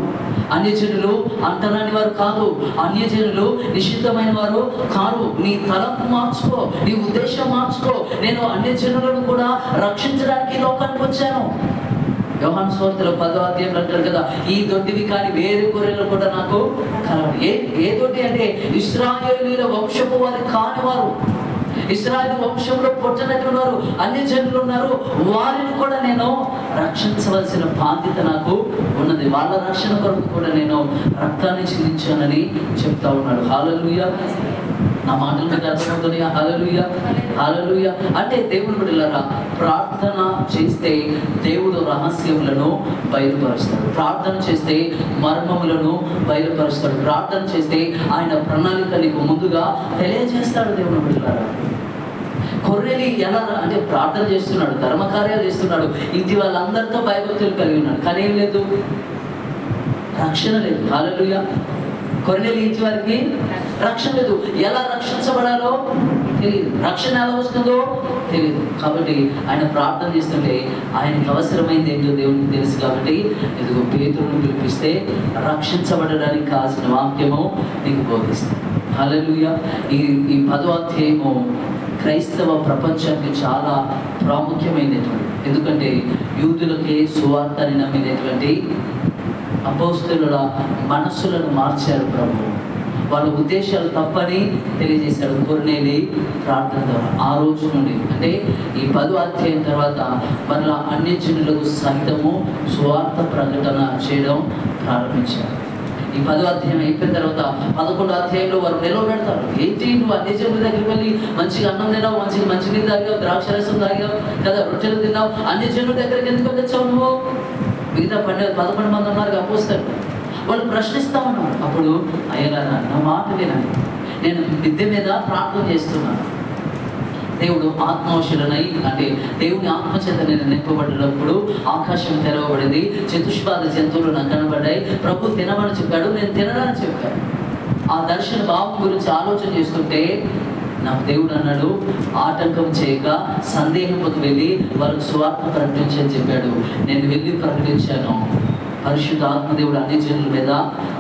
అన్యజనులు అంటరాని వారు కాదు, అన్యజనులు నిషిద్ధమైన వారు కారు. నీ తలంపు మార్చుకో, నీ ఉద్దేశం మార్చుకో. నేను అన్యజనులను కూడా రక్షించడానికి లోకానికి వచ్చాను. యోహాను సువార్తలో 10వ అధ్యాయంలో అంటారు కదా, ఈ దొడ్డివి కానీ వేరే గొర్రెలు కూడా నాకు కలవాలి. ఏ దొడ్డి అంటే ఇశ్రాయేలీయుల వంశపు వారి కానివారు, ఇశ్రాయేలు వంశంలో పుట్టనటువంటి వారు అన్యజనులు ఉన్నారు, వారిని కూడా నేను రక్షించవలసిన బాధ్యత నాకు ఉన్నది. వాళ్ళ రక్షణ కొరకు కూడా నేను రక్తాన్ని చిందించానని చెప్తా ఉన్నాడు. హల్లెలూయా. నా మాటలు మీకు అర్థమవుతున్నాయా? హల్లెలూయా, హల్లెలూయా. అంటే దేవుని బిడ్డలారా, ప్రార్థన చేస్తే దేవుడు రహస్యములను బయలుపరుస్తాడు. ప్రార్థన చేస్తే మర్మములను బయలుపరుస్తాడు. ప్రార్థన చేస్తే ఆయన ప్రణాళిక నీకు ముందుగా తెలియజేస్తాడు. దేవుని బిడ్డలారా, కొర్నేలి ఎలా అంటే ప్రార్థన చేస్తున్నాడు, ధర్మకార్యాలు చేస్తున్నాడు, ఇంటి వాళ్ళందరితో భయభక్తులు కలిగి ఉన్నాడు, కానీ ఏం లేదు, రక్షణ లేదు. హల్లెలూయా. కొర్నేలి ఇంటి వారికి రక్షణ లేదు. ఎలా రక్షించబడాలో తెలియదు, రక్షణ ఎలా వస్తుందో తెలియదు. కాబట్టి ఆయన ప్రార్థన చేస్తుంటే ఆయనకు అవసరమైంది ఏంటో దేవునికి తెలుసు. కాబట్టి ఇదిగో పేతురును పిలిపిస్తే రక్షించబడడానికి కావాల్సిన వాక్యము నీకు బోధిస్తాను. హల్లెలూయా. ఈ 10వ అధ్యాయము క్రైస్తవ ప్రపంచానికి చాలా ప్రాముఖ్యమైనటువంటి, ఎందుకంటే యూదులకే సువార్తని నమ్మినటువంటి అపోస్తలుల మనస్సులను మార్చారు ప్రభు. వాళ్ళ ఉద్దేశాలు తప్పని తెలియజేశాడు కొర్నేలి ప్రార్థన ద్వారా. ఆ రోజు నుండి అంటే ఈ 10వ అధ్యాయం తర్వాత మరలా అన్యజనులకు సహితము సువార్త ప్రకటన చేయడం ప్రారంభించారు. ఈ 10వ అధ్యాయం అయిపోయిన తర్వాత 11వ అధ్యాయంలో వారు నిలవబెడతారు. ఏంటి, నువ్వు అన్యజనుల దగ్గరికి వెళ్ళి మంచిగా అన్నం తిన్నావు, మంచి నీళ్ళు తాగావు, ద్రాక్షరసం తాగావు కదా, రొట్టెలు తిన్నావు, అన్యజనుల దగ్గరికి ఎందుకు వెళ్ళొచ్చావు నువ్వు? మిగతా 11 మంది ఉన్నారు అపోస్తలులు, వాళ్ళు ప్రశ్నిస్తా ఉన్నారు. అప్పుడు అయ్యగారా, నా మాట వినండి, నేను మిద్దె మీద ప్రార్థన చేస్తున్నాను. దేవుడు ఆత్మవశులనై అంటే దేవుని ఆత్మచేత నేను నింపబడినప్పుడు ఆకాశం తెరవబడింది, చతుష్పాద జంతువులు నాకు కనబడ్డాయి. ప్రభు తినమని చెప్పాడు, నేను తినడానికి చెప్పాను. ఆ దర్శన భావం గురించి ఆలోచన చేస్తుంటే నాకు దేవుడు అన్నాడు, ఆటంకం చేయక సందేహంలోకి వెళ్ళి వాళ్ళకు సువార్త ప్రకటించని చెప్పాడు. నేను వెళ్ళి ప్రకటించాను. పరిశుద్ధ ఆత్మదేవుడు అన్ని జనుల మీద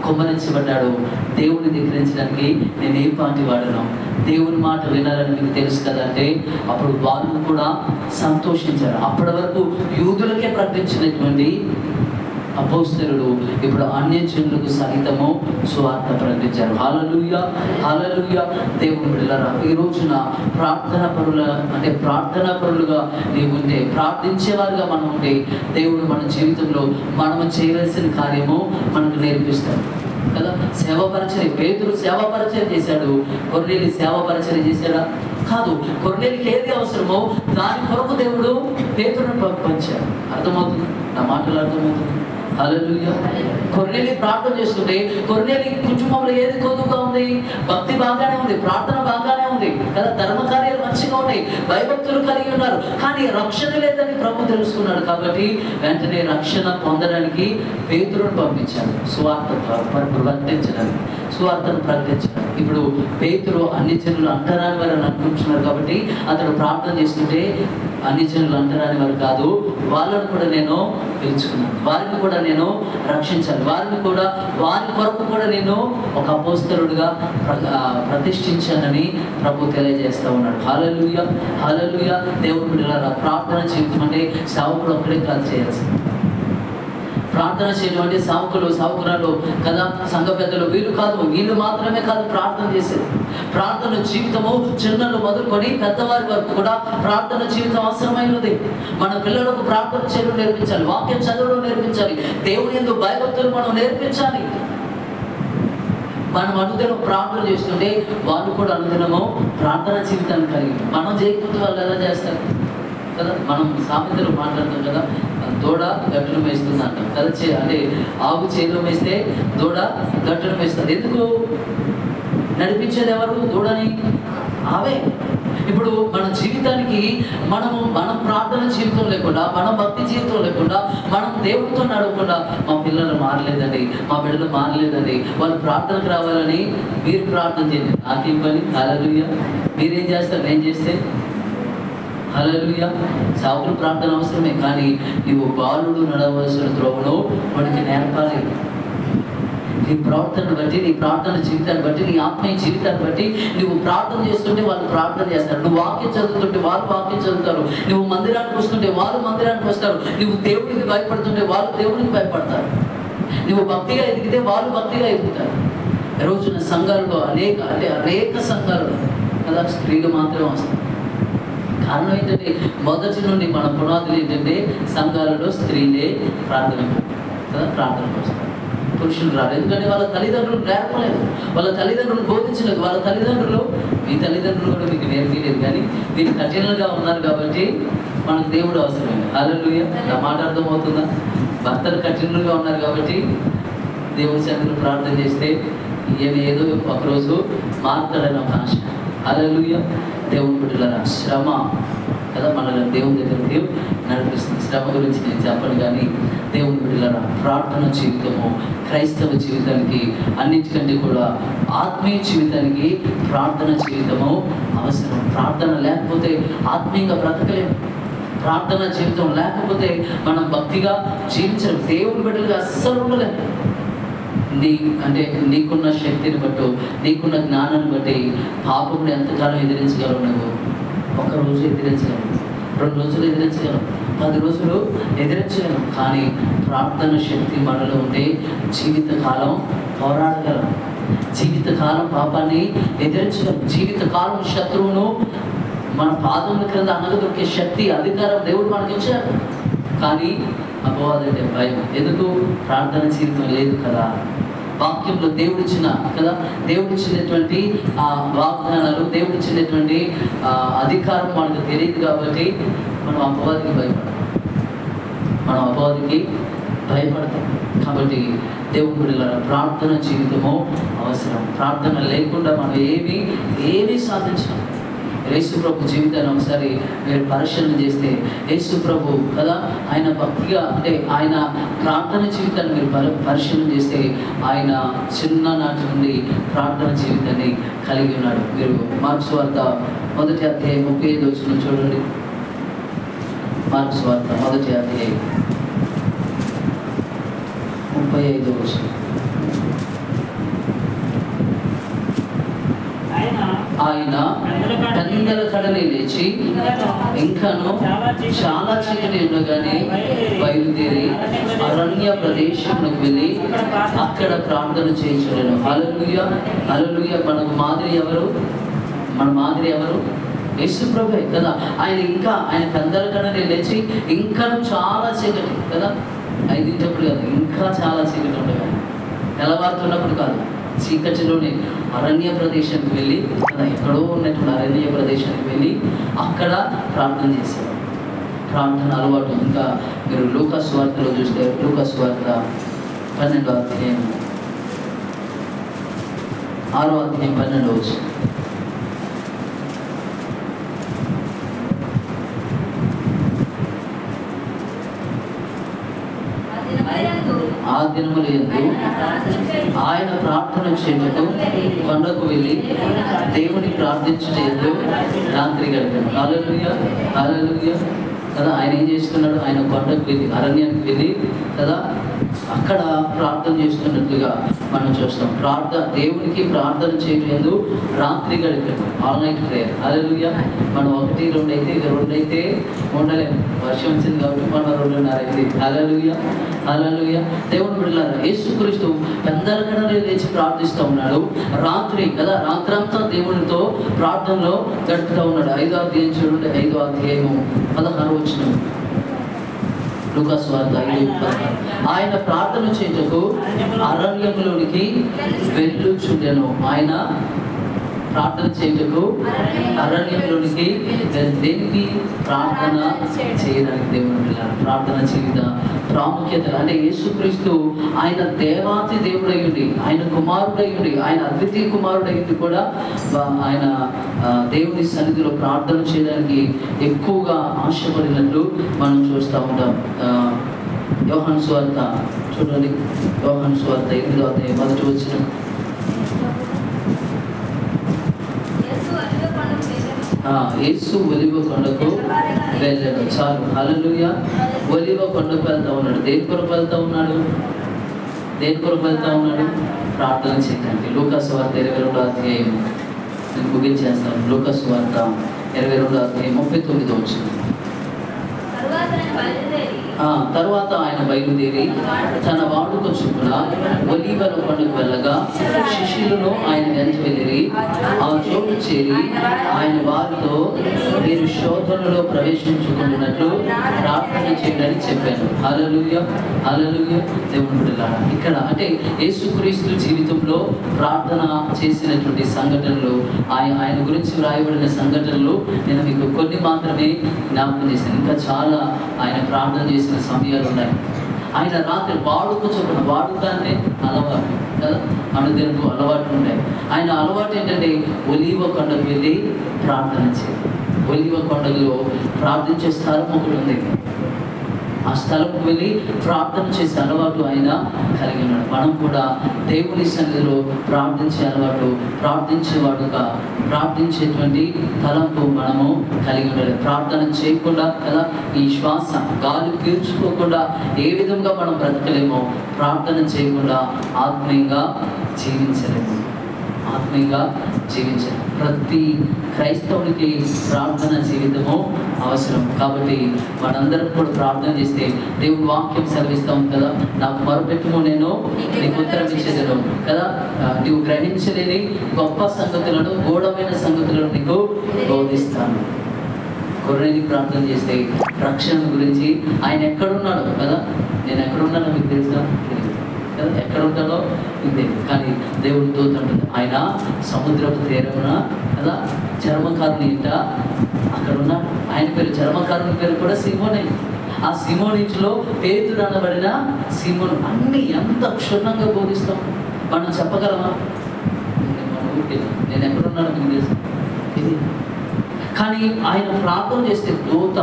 కుమ్మరించబడ్డాడు. దేవుని ధిక్కరించడానికి నేను ఏ పాటి వాడను, దేవుని మాట వినాలని మీకు తెలుసు కదంటే అప్పుడు వాళ్ళు కూడా సంతోషించారు. అప్పటి వరకు యూదులకే ప్రకటించినటువంటి అపోస్తలుడు ఇప్పుడు అన్యజనులకు సహితము సువార్త ప్రకటించారు. హల్లెలూయా, హల్లెలూయా. దేవుని బిడ్డలారా, ఈ రోజున ప్రార్థనా పరులుగా నీవు ఉంటే, ప్రార్థించేవారుగా మనం ఉంటే దేవుడు మన జీవితంలో మనము చేయవలసిన కార్యము మనకు నేర్పిస్తాడు కదా. సేవా పరిచర్య, పేతురు సేవా పరిచర్య చేశాడు, కొర్నేలి సేవా పరిచర్య చేశాడా? కాదు. కొర్నేలికి ఏది అవసరమో దాని కొరకు దేవుడు పేతురును పంపించాడు. అర్థమవుతుంది? నా మాటలు అర్థమవుతుంది? హల్లెలూయా. కొర్నేలి ప్రార్థన చేస్తుంటే కొర్నేలి కుటుంబంలో ఏది కొద్దుగా ఉంది? భక్తి బాగానే ఉంది, ప్రార్థన బాగానే ఉంది కదా, ధర్మకార్యాలు మంచిగా ఉన్నాయి, భయభక్తులు కలిగి ఉన్నారు, కానీ రక్షణ లేదని ప్రభు తెలుసుకున్నాడు. కాబట్టి వెంటనే రక్షణ పొందడానికి పేతురును పంపించాడు సువార్త ప్రకటించడానికి, సువార్తను ప్రకటించడానికి. ఇప్పుడు పేతురు అన్ని జనులు అంటరాని వారు అనుకుంటున్నారు కాబట్టి అతడు ప్రార్థన చేస్తుంటే అన్ని జనులు అంటరాని వారు కాదు, వాళ్ళను కూడా నేను పిలుచుకున్నాను, వారిని కూడా నేను రక్షించాలి, వారిని కూడా వారి కొరకు కూడా నేను ఒక అపోస్తలుడిగా ప్రతిష్ఠించానని ప్రభు తెలియజేస్తూ ఉన్నాడు. హల్లెలూయా, హల్లెలూయా. దేవుని బిడ్డలారా, ప్రార్థన జీవితం అంటే సేవకుడు ఒక్కడే కాదు చేయాల్సింది. ప్రార్థన చేయడం అంటే సావుకురాలు కదా, సంఘ పెద్దలు వీళ్ళు కాదు, వీళ్ళు మాత్రమే కాదు ప్రార్థన చేసేది. ప్రార్థన జీవితము చిన్నలు మొదలుకొని పెద్దవారి వరకు కూడా ప్రార్థన జీవితం అవసరమైనది. మన పిల్లలకు ప్రార్థన చేయడం నేర్పించాలి, వాక్యం చదవడం నేర్పించాలి, దేవుని యందు భయభక్తులు మనం నేర్పించాలి. మనం అనుదినం ప్రార్థన చేస్తుంటే వాళ్ళు కూడా అనుదినము ప్రార్థన జీవితాన్ని కలిగి, మనం చేయకపోతే వాళ్ళు ఎలా చేస్తారు కదా. మనం సామెతలు మాట్లాడతాం కదా, దూడ గట్టును వేస్తుంది అంటాం కదా, అంటే ఆవు చేతిలో వేస్తే దూడ గట్టును వేస్తుంది. ఎందుకు నడిపించేది ఎవరు? దూడని, ఆవే. ఇప్పుడు మన జీవితానికి మనం ప్రార్థన జీవితం లేకుండా, మన భక్తి జీవితం లేకుండా, మనం దేవుడితో నడవకుండా మా పిల్లలు మారలేదండి, మా బిడ్డలు మారలేదండి, వాళ్ళు ప్రార్థనకు రావాలని మీరు ప్రార్థన చేయండి, నాకు ఇవ్వాలి. హల్లెలూయా. మీరేం చేస్తారు? నేను చేస్తే హల్లెలూయా. సావుకులు ప్రార్థన అవసరమే, కానీ నీవు బాలుడు నడవలసిన త్రోవను వాడికి నేర్పాలి. నీ ప్రవర్తనను బట్టి, నీ ప్రార్థన జీవితాన్ని బట్టి, నీ ఆత్మీయ జీవితాన్ని బట్టి నువ్వు ప్రార్థన చేస్తుంటే వాళ్ళు ప్రార్థన చేస్తారు, నువ్వు వాక్యం చదువుతుంటే వాళ్ళు వాక్యం చదువుతారు, నువ్వు మందిరానికి వస్తుంటే వాళ్ళు మందిరానికి వస్తారు, నువ్వు దేవుడికి భయపడుతుంటే వాళ్ళు దేవుడికి భయపడతారు, నువ్వు భక్తిగా ఎదిగితే వాళ్ళు భక్తిగా ఎదుగుతారు. రోజున సంఘాలలో అనేక సంఘాలలో కదా స్త్రీలు మాత్రమే వస్తారు. కారణం ఏంటంటే మొదటి నుండి మన పునాదులు ఏంటంటే సంఘాలలో స్త్రీలే ప్రార్థన కదా, ప్రార్థనకు వస్తారు, పురుషులు రారు. ఎందుకంటే వాళ్ళ తల్లిదండ్రులు నేర్పలేదు, వాళ్ళ తల్లిదండ్రులు బోధించలేదు, వాళ్ళ తల్లిదండ్రులు, మీ తల్లిదండ్రులు కూడా మీకు నేర్పలేదు, కానీ మీరు కఠినంగా ఉన్నారు కాబట్టి మనకు దేవుడు అవసరమే. హల్లెలూయా. నా మాట అర్థమవుతుందా? భర్తలు కఠినంగా ఉన్నారు కాబట్టి దేవుడి సన్నిధిలో ప్రార్థన చేస్తే ఈయన ఏదో ఒకరోజు మారుతాడని ఒక ఆశ. హల్లెలూయా. దేవుని బిడ్డలారా, శ్రమ కదా మనల్ని దేవుని దగ్గరికి నడిపిస్తుంది. శ్రమ గురించి నేను చెప్పను, కానీ దేవుని బిడ్డలారా, ప్రార్థన జీవితము క్రైస్తవ జీవితానికి అన్నిటికంటే కూడా ఆత్మీయ జీవితానికి ప్రార్థన జీవితము అవసరం. ప్రార్థన లేకపోతే ఆత్మీయంగా బ్రతకలేము, ప్రార్థన జీవితం లేకపోతే మనం భక్తిగా జీవించలేము, దేవుని బిడ్డలుగా అస్సలు ఉండలేము. నీకున్న శక్తిని బట్టి, నీకున్న జ్ఞానాన్ని బట్టి పాపముని ఎంతకాలం ఎదిరించగలవు? నువ్వు ఒకరోజు ఎదిరించగలవు, 2 రోజులు ఎదిరించగలవు, 10 రోజులు ఎదిరించగలవు, కానీ ప్రార్థన శక్తి మనలో ఉంటే జీవితకాలం పోరాడగలం, జీవితకాలం పాపాన్ని ఎదిరించగలం, జీవితకాలం శత్రువును మన పాదముల క్రింద అనగదొక్కే శక్తి, అధికారం దేవుడు మనకి ఇచ్చారు. కానీ అపవాదంటే భయం. ఎందుకు? ప్రార్థన జీవితం లేదు కదా. వాక్యంలో దేవుడిచ్చిన కదా, దేవుడిచ్చినటువంటి వాగ్దానాలు, దేవుడిచ్చినటువంటి అధికారం మనకు తెలియదు కాబట్టి మనం అపవాదికి భయపడతాం. కాబట్టి దేవుని బిడ్డలారా, ప్రార్థన జీవితము అవసరం. ప్రార్థన లేకుండా మనం ఏమీ సాధించలేం. యేసు ప్రభు జీవితాన్ని ఒకసారి మీరు పరిశీలన చేస్తే, యేసు ప్రభు కదా ఆయన భక్తిగా ఆయన ప్రార్థన జీవితాన్ని మీరు పరిశీలన చేస్తే ఆయన చిన్ననాటి నుండి ప్రార్థన జీవితాన్ని కలిగి ఉన్నాడు. మీరు మార్కు సువార్త 1వ అధ్యాయం 35వ వచనం చూడండి. మార్కు సువార్త 1వ అధ్యాయం 35వ వచనం. ఆయన పెందల కడలి లేచి ఇంకను చాలా చీకటి ఉండగానే బయలుదేరి అరణ్య ప్రదేశంలోకి వెళ్ళి అక్కడ ప్రార్థన చేయించలేను. హల్లెలూయా, హల్లెలూయా. మన మాదిరి ఎవరు? యేసు ప్రభువే కదా. ఆయన పెందల కడలి లేచి ఇంకను చాలా చీకటి కదా, 5 కాదు, ఇంకా చాలా చీకటి ఉండగా, తెల్లవారుతున్నప్పుడు కాదు, చీకటిలోనే అరణ్య ప్రదేశానికి వెళ్ళి కదా, ఎక్కడో ఉన్నటువంటి అరణ్య ప్రదేశానికి వెళ్ళి అక్కడ ప్రార్థన చేసేవారు. ప్రార్థన అలవాటు. ఇంకా మీరు లూకా సువార్తలో చూస్తే, లూకా సువార్త 12వ అధ్యాయం 6వ అధ్యాయం 12వ వచనం. దినముల యందు ఆయన ప్రార్థన చేయుటకు కొండకు వెళ్ళి దేవుని ప్రార్థించుటకు రాత్రి గడిపాను. హల్లెలూయా, హల్లెలూయా కదా. ఆయన ఏం చేస్తున్నాడు? ఆయన కొండకు వెళ్ళి అరణ్యానికి వెళ్ళి కదా అక్కడ ప్రార్థన చేస్తున్నట్లుగా మనం చూస్తాం. దేవునికి ప్రార్థన చేయలేదు, రాత్రి గడిపాడు. All night prayer. హల్లెలూయా. మనం 1, 2 అయితే ఇక 2 అయితే ఉండలేము. వర్షం వచ్చింది కాబట్టి మనం 2:30 అయింది. హల్లెలూయా, హల్లెలూయా. దేవుని బిడ్డలారా, యేసుక్రీస్తు పెందలకడనే లేచి ప్రార్థిస్తూ ఉన్నాడు. రాత్రి కదా, రాత్రంతా దేవునితో ప్రార్థనలో గడుపుతూ ఉన్నాడు. 5వ అధ్యాయం చూడండి, 5వ అధ్యాయము 16వ వచనం. లూకా సువార్త 5:16. ఆయన ప్రార్థన చేయుటకు అరణ్యంలోనికి వెళ్ళుచుండెను. ఆయన ప్రార్థన చేయుటకు అరణ్యంలోనికి దేనికి? ప్రార్థన చేయడానికి. దేవుని పిల్లలు, ప్రార్థన జీవిత ప్రాముఖ్యత అంటే యేసుక్రీస్తు ఆయన దేవాతి దేవుడయ్యుండి, ఆయన కుమారుడయ్యుండి, ఆయన అద్వితీయ కుమారుడయ్యుండి కూడా ఆయన దేవుని సన్నిధిలో ప్రార్థన చేయడానికి ఎక్కువగా ఆశపడినట్లు మనం చూస్తూ ఉంటాం. యోహాను సువార్త చూడండి, యోహాను సువార్త 8వ అధ్యాయం 1వ వచనం. యేసు ఒలివ కొండకు వెళ్ళాడు. చాలు, హల్లెలూయా. ఒలివ కొండకు వెళ్తా ఉన్నాడు. దేని కొరకు వెళ్తా ఉన్నాడు? దేని కొరకు వెళ్తా ఉన్నాడు? ప్రార్థన చేయడానికి. లూకా సువార్త 22వ అధ్యాయం నేను ముగించేస్తాను. లూకా సువార్త 22వ అధ్యాయం 39వ వచనం. తర్వాత ఆయన బయలుదేరి తన వాడుక చొప్పున ఒలీవల కొండకు వెళ్ళగా శిష్యులను ఆయన వెంట వెళ్ళి ఆ చోటు చేరి ఆయన వారితో, మీరు శోధనలో ప్రవేశించుకున్నట్లు ప్రార్థన చేయడానికి చెప్పాను. హల్లెలూయా, హల్లెలూయా. దేవుని బిడ్డలారా, ఇక్కడ అంటే యేసుక్రీస్తు జీవితంలో ప్రార్థన చేసినటువంటి సంఘటనలు, ఆయన గురించి వ్రాయబడిన సంఘటనలు నేను మీకు కొన్ని మాత్రమే జ్ఞాపకం చేశాను. ఇంకా చాలా ఆయన ప్రార్థన చేసిన సమయాలు ఉన్నాయి. ఆయన రాత్రి వాడుక చొప్పున, వాడుక అంటే అలవాటు కదా, అనుదినపు అలవాటు ఉన్నాయి. ఆయన అలవాటు ఏంటంటే ఒలీవ కొండకు వెళ్ళి ప్రార్థన చేయాలి. ఒలీవ కొండలో ప్రార్థించే స్థలం ఒకటి ఉంది. ఆ స్థలంకు వెళ్ళి ప్రార్థన చేసే అలవాటు ఆయన కలిగి ఉన్నాడు. మనం కూడా దేవుని సన్నిధిలో ప్రార్థించే అలవాటు, ప్రార్థించేవాడుగా ప్రార్థించేటువంటి తలంపు మనము కలిగి ఉండాలి. ప్రార్థన చేయకుండా కదా, ఈ శ్వాస గాలి పీల్చుకోకుండా ఏ విధంగా మనం బ్రతకలేమో, ప్రార్థన చేయకుండా ఆత్మీయంగా జీవించలేము. ఆత్మీయంగా జీవించాలి. ప్రతి క్రైస్తవునికి ప్రార్థన జీవితము అవసరం. కాబట్టి మనందరం కూడా ప్రార్థన చేస్తే దేవుని వాక్యం సెలవిస్తాం కదా, నాకు మొరపెట్టుము నేను నీకు ఉత్తరం ఇచ్చేదను కదా, నీవు గ్రహించలేని గొప్ప సంగతులను, గూఢమైన సంగతులను నీకు బోధిస్తాను. కొరనేది ప్రార్థన చేస్తే రక్షణ గురించి ఆయన ఎక్కడున్నాడో కదా, నేను ఎక్కడున్నానో మీకు తెలుసా? కదా, ఎక్కడ ఉంటాడో మీకు తెలియదు. కానీ దేవుడి దూత ఉంటుంది, ఆయన సముద్రపు తీరమున కదా చర్మకారుని ఇంట అక్కడ ఉన్నాడు. ఆయన పేరు, చర్మకారుని పేరు కూడా సీమోనే. ఆ సీమోను ఇంటిలో పేతురు అనబడిన సీమోను. అన్ని ఎంత క్షుణ్ణంగా బోధిస్తాం. మనం చెప్పగలమా? నేను ఎక్కడున్నాడో మీకు తెలుసు ఇది. కానీ ఆయన ప్రార్థన చేస్తే దూత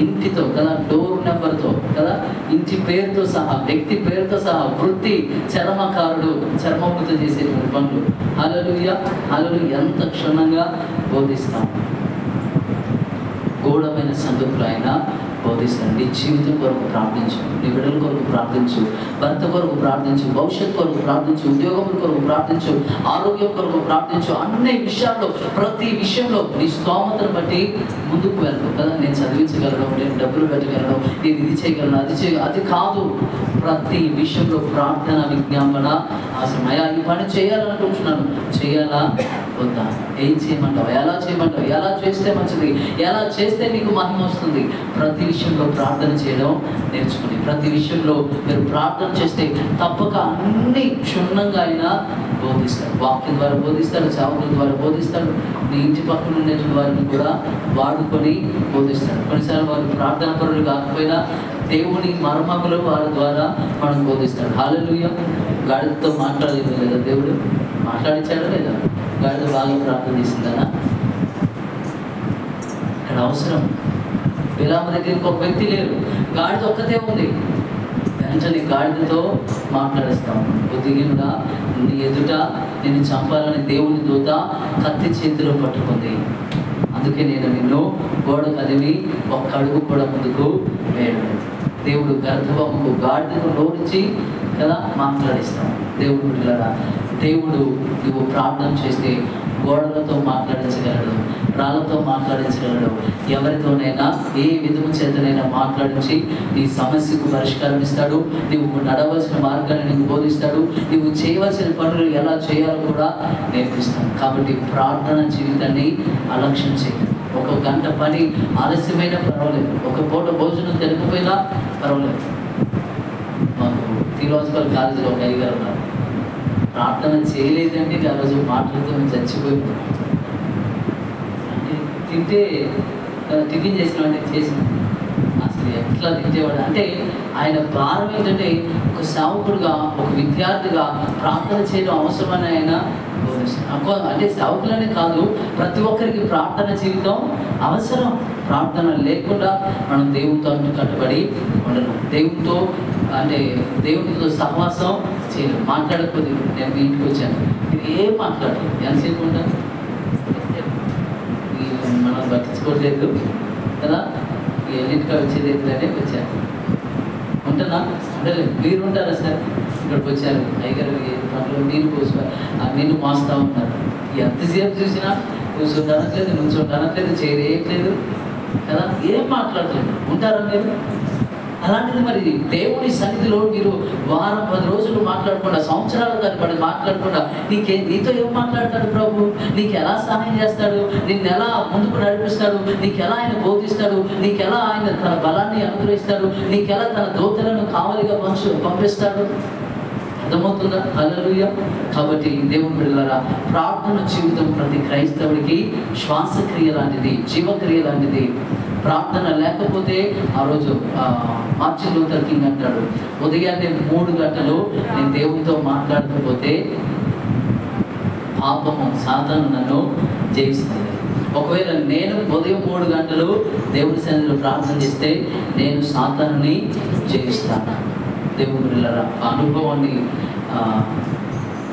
ఇంటితో కదా, డోర్ నెంబర్తో కదా, ఇంటి పేరుతో సహా, వ్యక్తి పేరుతో సహా, వృత్తి, చర్మకారుడు, చర్మవృత్తి చేసేటువంటి పనులు. హల్లెలూయా, హల్లెలూయా. ఎంత క్షుణ్ణంగా బోధిస్తాం. గూఢమైన సంగతులు ఆయన బోధిస్తాడు. నీ జీవితం కొరకు ప్రార్థించు, నీ బిడ్డల కొరకు ప్రార్థించు, భర్త కొరకు ప్రార్థించు, భవిష్యత్తు కొరకు ప్రార్థించు, ఉద్యోగం కొరకు ప్రార్థించు, ఆరోగ్యం కొరకు ప్రార్థించు. అన్ని విషయాల్లో, ప్రతి విషయంలో నీ స్తోమతను బట్టి ముందుకు వెళ్ళు కదా. నేను చదివించగలను, నేను డబ్బులు పెట్టగలను, నేను ఇది చేయగలను, అది కాదు. ప్రతి విషయంలో ప్రార్థన, విజ్ఞాపన అవసరం. అయ్యా ఈ పని చేయాలనుకుంటున్నాను, చేయాలా వద్దా? ఏం చేయమంటావు? ఎలా చేయమంటావు? ఎలా చేస్తే మంచిది? ఎలా చేస్తే నీకు మహిమ వస్తుంది? ప్రతి విషయంలో ప్రార్థన చేయడం నేర్చుకుని, ప్రతి విషయంలో మీరు ప్రార్థన చేస్తే తప్పక అన్ని క్షుణ్ణంగా ఆయన బోధిస్తాడు. వాక్యం ద్వారా బోధిస్తాడు, సేవకుల ద్వారా బోధిస్తాడు, నీ ఇంటి పక్కన ఉండేటువంటి వారిని కూడా వాడుకొని బోధిస్తాడు. కొన్నిసార్లు వారు ప్రార్థన పరులు కాకపోయినా దేవుని మర్మములు వారి ద్వారా మనం బోధిస్తాడు. హల్లెలూయా. గాడిదతో మాట్లాడలేదు లేదా? దేవుడు మాట్లాడించాడా లేదా? గాడిద బాగా ప్రార్థన చేసిందనా? ఇక్కడ అవసరం. బిలాము దగ్గరికి ఒక వ్యక్తి లేరు, గాడిద ఒక్కతే ఉంది. వెంటనే గాడిదతో మాట్లాడిస్తాం. బుద్ధిహీనుడా, నీ ఎదుట నిన్ను చంపాలని దేవుని దూత కత్తి చేతిలో పట్టుకుంది, అందుకే నేను నిన్ను గోడ కదివి ఒక్క అడుగు కూడా ముందుకు వేయలేదు. దేవుడు గర్భముకు గాడిదకు లోనించి కదా మాట్లాడిస్తాం. దేవుడు బిడ్డలారా, దేవుడు నువ్వు ప్రార్థన చేస్తే గోడలతో మాట్లాడించగలడు, రాళ్ళతో మాట్లాడించగలడు. ఎవరితోనైనా ఏ విధము చేతనైనా మాట్లాడించి నీ సమస్యకు పరిష్కారం ఇస్తాడు. నువ్వు నడవలసిన మార్గాన్ని నీకు బోధిస్తాడు. నువ్వు చేయవలసిన పనులు ఎలా చేయాలో కూడా నేర్పిస్తాడు. కాబట్టి ప్రార్థన జీవితాన్ని అలక్ష్యం చేయాలి. ఒక గంట పని ఆలస్యమైనా పర్వాలేదు, ఒక పూట భోజనం తినకపోయినా పర్వాలేదు. మాకు థియలాజికల్ కాలేజీలో ఒక అయ్యగారు ఉన్నారు. ప్రార్థన చేయలేదంటే ఆ రోజు మాటలతో చచ్చిపోయింది. అంటే తింటే టిఫిన్ చేసిన అంటే చేసిన అసలు ఎట్లా తింటేవాడు అంటే ఆయన భారం ఏంటంటే ఒక సేవకుడుగా, ఒక విద్యార్థిగా ప్రార్థన చేయడం అవసరమని ఆయన బోధిస్తారు. అంటే సేవకులనే కాదు, ప్రతి ఒక్కరికి ప్రార్థన జీవితం అవసరం. ప్రార్థన లేకుండా మనం దేవునితో కట్టుబడి ఉండను. దేవునితో అంటే దేవునితో సహవాసం చేయలేము. మాట్లాడకపోతే నేను మీ ఇంటికి వచ్చాను, మీరు ఏం మాట్లాడలేదు, ఎంతసేపు ఉంటాను, మనం పట్టించుకోవట్లేదు కదా, ఎన్నింటిగా వచ్చేది ఏంటనే వచ్చాను. ఉంటున్నా ఉండలేదు. మీరు ఉంటారా సార్? ఇక్కడికి వచ్చారు, అయ్యగారు పనులు నీళ్ళు పోసుకోవాలి, ఆ నీళ్ళు మోస్తూ ఉంటారు. ఎంతసేపు చూసినా కూర్చుంటానట్లేదు, నుంచుంటానట్లేదు, చేయలేదు కదా, ఏం మాట్లాడలేదు. ఉంటారా మీరు? అలాంటిది మరి దేవుని సన్నిధిలో మీరు వారం 10 రోజులు మాట్లాడకుండా, సంవత్సరాల తరబడి మాట్లాడకుండా నీతో ఏం మాట్లాడతాడు ప్రభు? నీకు ఎలా సహాయం చేస్తాడు? నిన్ను ఎలా ముందుకు నడిపిస్తాడు? నీకు ఎలా ఆయన బోధిస్తాడు? నీకు ఎలా ఆయన తన బలాన్ని అనుగ్రహిస్తాడు? నీకు ఎలా తన దూతలను కావలిగా పంపిస్తాడు? అర్థమవుతుందా? హల్లెలూయా. కాబట్టి దేవుని బిడ్డలారా, ప్రార్థన జీవితం ప్రతి క్రైస్తవుడికి శ్వాసక్రియ లాంటిది, జీవక్రియ లాంటిది. ప్రార్థన లేకపోతే ఆ రోజు మార్టిన్ లూథర్ కింగ్ అంటాడు, ఉదయాన్నే 3 గంటలు నేను దేవునితో మాట్లాడకపోతే పాపము సాతాను నన్ను జయిస్తుంది. ఒకవేళ నేను ఉదయం 3 గంటలు దేవుని సన్నిధిలో ప్రార్థన చేస్తే నేను సాతానుని జయిస్తాను. దేవుని బిడ్డలారా, ఆ అనుభవాన్ని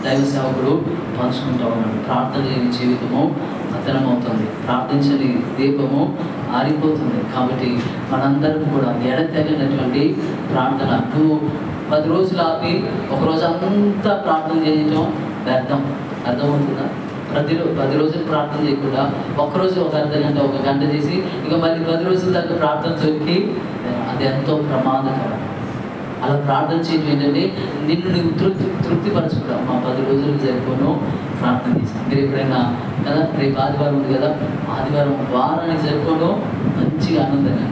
దైవ సేవకుడు పంచుకుంటూ ఉన్నాడు. ప్రార్థన లేని జీవితము పతనమవుతుంది, ప్రార్థించని దీపము ఆరిపోతుంది. కాబట్టి మనందరం కూడా ఎడతెగనటువంటి ప్రార్థన. నువ్వు 10 రోజులు ఆపి ఒకరోజు అంతా ప్రార్థన చేయడం వ్యర్థం. అర్థమవుతుందా? 10 రోజులు ప్రార్థన చేయకుండా ఒక్కరోజు ఒక అర్ధగంట, 1 గంట చేసి ఇక మళ్ళీ 10 రోజుల దాకా ప్రార్థన దొరికి అది ఎంతో ప్రమాదకరం. అలా ప్రార్థన చేయడం ఏంటంటే నిన్ను నువ్వు తృప్తిపరచుకుంటావు. మా 10 రోజులకు సరిపోను ప్రార్థన చేస్తాను. మీరు ఎప్పుడైనా కదా, రేపు ఆదివారం ఉంది కదా, ఆదివారం వారానికి సరిపోను మంచిగా ఆనందంగా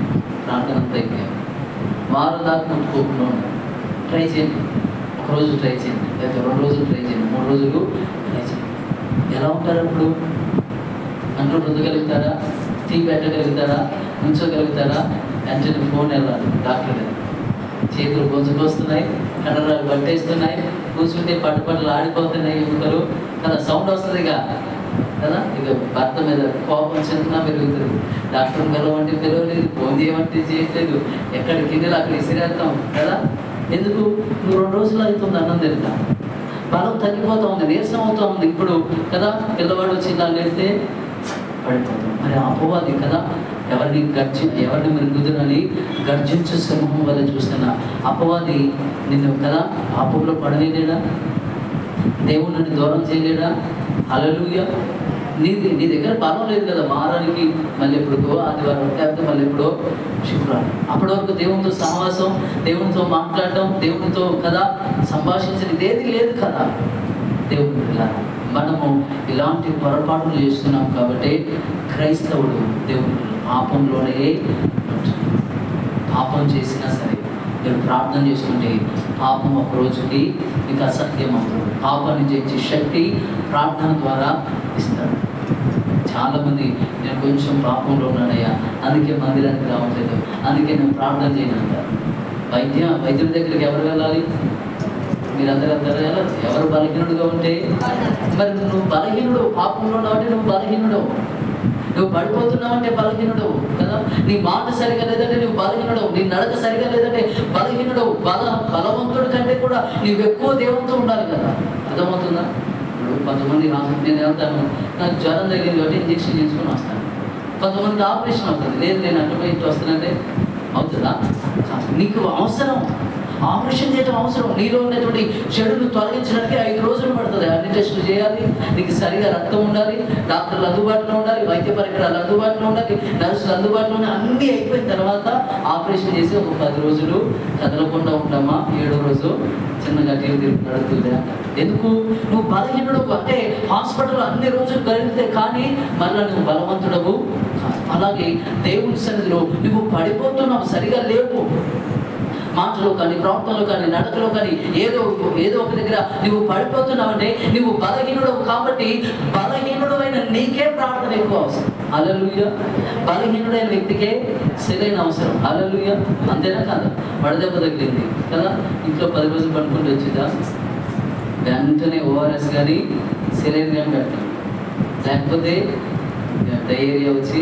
ప్రార్థన అంతా అయిపోయాం. వారం దాకా ముట్టుకోకుండా ట్రై చేయండి. ఒకరోజు ట్రై చేయండి, లేదా 2 రోజులు ట్రై చేయండి, 3 రోజులు ట్రై చేయండి. ఎలా ఉంటారు అప్పుడు? అంట్లో రుద్దగలుగుతారా? టీ పెట్టగలుగుతారా? ఉంచగలుగుతారా? వెంటనే ఫోన్ వెళ్ళాలి డాక్టర్ గారు. చేతులు గొంజుకొస్తున్నాయి, కండరాలు పట్టేస్తున్నాయి, కూర్చుంటే పట్టుపట్లు ఆడిపోతున్నాయి ఎముకలు కదా, సౌండ్ వస్తుందిగా కదా. ఇక భర్త మీద కోపం చెందినా పెరుగుతుంది. డాక్టర్ పిలవంటే పిలవలేదు, ఫోన్ చేయమంటే చేయట్లేదు, ఎక్కడ కిందలు అక్కడ ఇసిరేస్తాం కదా. ఎందుకు? నువ్వు 2 రోజులు అవుతుంది అన్నం తింటా, బలం తగ్గిపోతూ ఉంది, నీరసం అవుతూ ఉంది. ఇప్పుడు కదా పిల్లవాడు వచ్చి ఇలా లేస్తే పడిపోతాం. మరి అపవాది కదా, ఎవరిని మృంగుదునని గర్జించు సింహం వల్ల చూస్తున్నా అపవాది నిన్ను కదా పాపంలో పడలేడా? దేవుడిని దూరం చేయలేడా? హల్లెలూయా. నీ దగ్గర బలం లేదు కదా, వారానికి మళ్ళీ ఎప్పుడుకో ఆదివారం, లేకపోతే మళ్ళీ ఎప్పుడో శుక్రవారం. అప్పటి వరకు దేవునితో సహవాసం, దేవునితో మాట్లాడటం, దేవునితో కదా సంభాషించడం ఏది లేదు కదా. దేవుని ఇలా మనము ఇలాంటి పొరపాట్లు చేస్తున్నాం కాబట్టి క్రైస్తవుడు దేవుడు పాపంలోనే పాపం చేసినా సరే మీరు ప్రార్థన చేస్తుంటే పాపం ఒక రోజుకి మీకు అసత్యం అవుతుంది. పాపాన్ని జయించే శక్తి ప్రార్థన ద్వారా ఇస్తాడు. చాలామంది నేను కొంచెం పాపంలో ఉన్నానయ్యా, అందుకే మందిరానికి రావట్లేదు, అందుకే నేను ప్రార్థన చేయను అంటారు. వైద్యుల దగ్గరికి ఎవరు వెళ్ళాలి? మీరందరూ వెళ్ళాలి. ఎవరు బలహీనుడుగా ఉంటే మరి నువ్వు బలహీనుడు, పాపంలో ఉన్నావంటే నువ్వు బలహీనుడు. నువ్వు పడిపోతున్నావు అంటే బలహీనుడవు కదా. నీ మాట సరిగా లేదంటే నువ్వు బలహీనుడవు. నీ నడక సరిగా లేదంటే బలహీనుడవు. బలవంతుడి కంటే కూడా నువ్వు ఎక్కువ దేవునితో ఉండాలి కదా. అర్థమవుతుందా? ఇప్పుడు కొంతమంది నేను వెళ్తాను, నాకు జ్వరం తగ్గింది కాబట్టి ఇంజక్షన్ చేసుకుని వస్తాను. కొంతమంది ఆపరేషన్ అవుతుంది, లేదు నేను అటు ఇటు వస్తానంటే అవుతుందా? నీకు అవసరం, ఆపరేషన్ చేయడం అవసరం. నీలో ఉన్నటువంటి చెడును తొలగించడానికి 5 రోజులు పడుతుంది. అన్ని టెస్టులు చేయాలి, నీకు సరిగా రక్తం ఉండాలి, డాక్టర్లు అందుబాటులో ఉండాలి, వైద్య పరికరాలు అందుబాటులో ఉండాలి, నర్సులు అందుబాటులో ఉండాలి. అన్నీ అయిపోయిన తర్వాత ఆపరేషన్ చేసి ఒక 10 రోజులు కదలకుండా ఉంటామా, 7వ రోజు చిన్నగా తిరిగి నడుతుంది. ఎందుకు? నువ్వు బలహీనుడు అంటే హాస్పిటల్ అన్ని రోజులు గడిపితే కానీ మళ్ళీ నువ్వు బలవంతుడవు. అలాగే దేవుని సన్నిధిలో నువ్వు పడిపోతున్నావు, సరిగా లేవు. మాటలో కానీ, ప్రవర్తనలో కానీ, నడకలో కానీ ఏదో ఒక దగ్గర నువ్వు పడిపోతున్నావంటే నువ్వు బలహీనుడవు. కాబట్టి బలహీనుడైన నీకే ప్రార్థన ఎక్కువ అవసరం. హల్లెలూయా. బలహీనుడైన వ్యక్తికే సరైన అవసరం. హల్లెలూయా. అంతేనా కాదా? వడదెబ్బ తగిలింది కదా, ఇంట్లో 10 రోజులు పడుకుంటూ వచ్చిందా, వెంటనే ఓఆర్ఎస్ కానీ సెలైన్ కానీ పెడతాం. లేకపోతే డయేరియా వచ్చి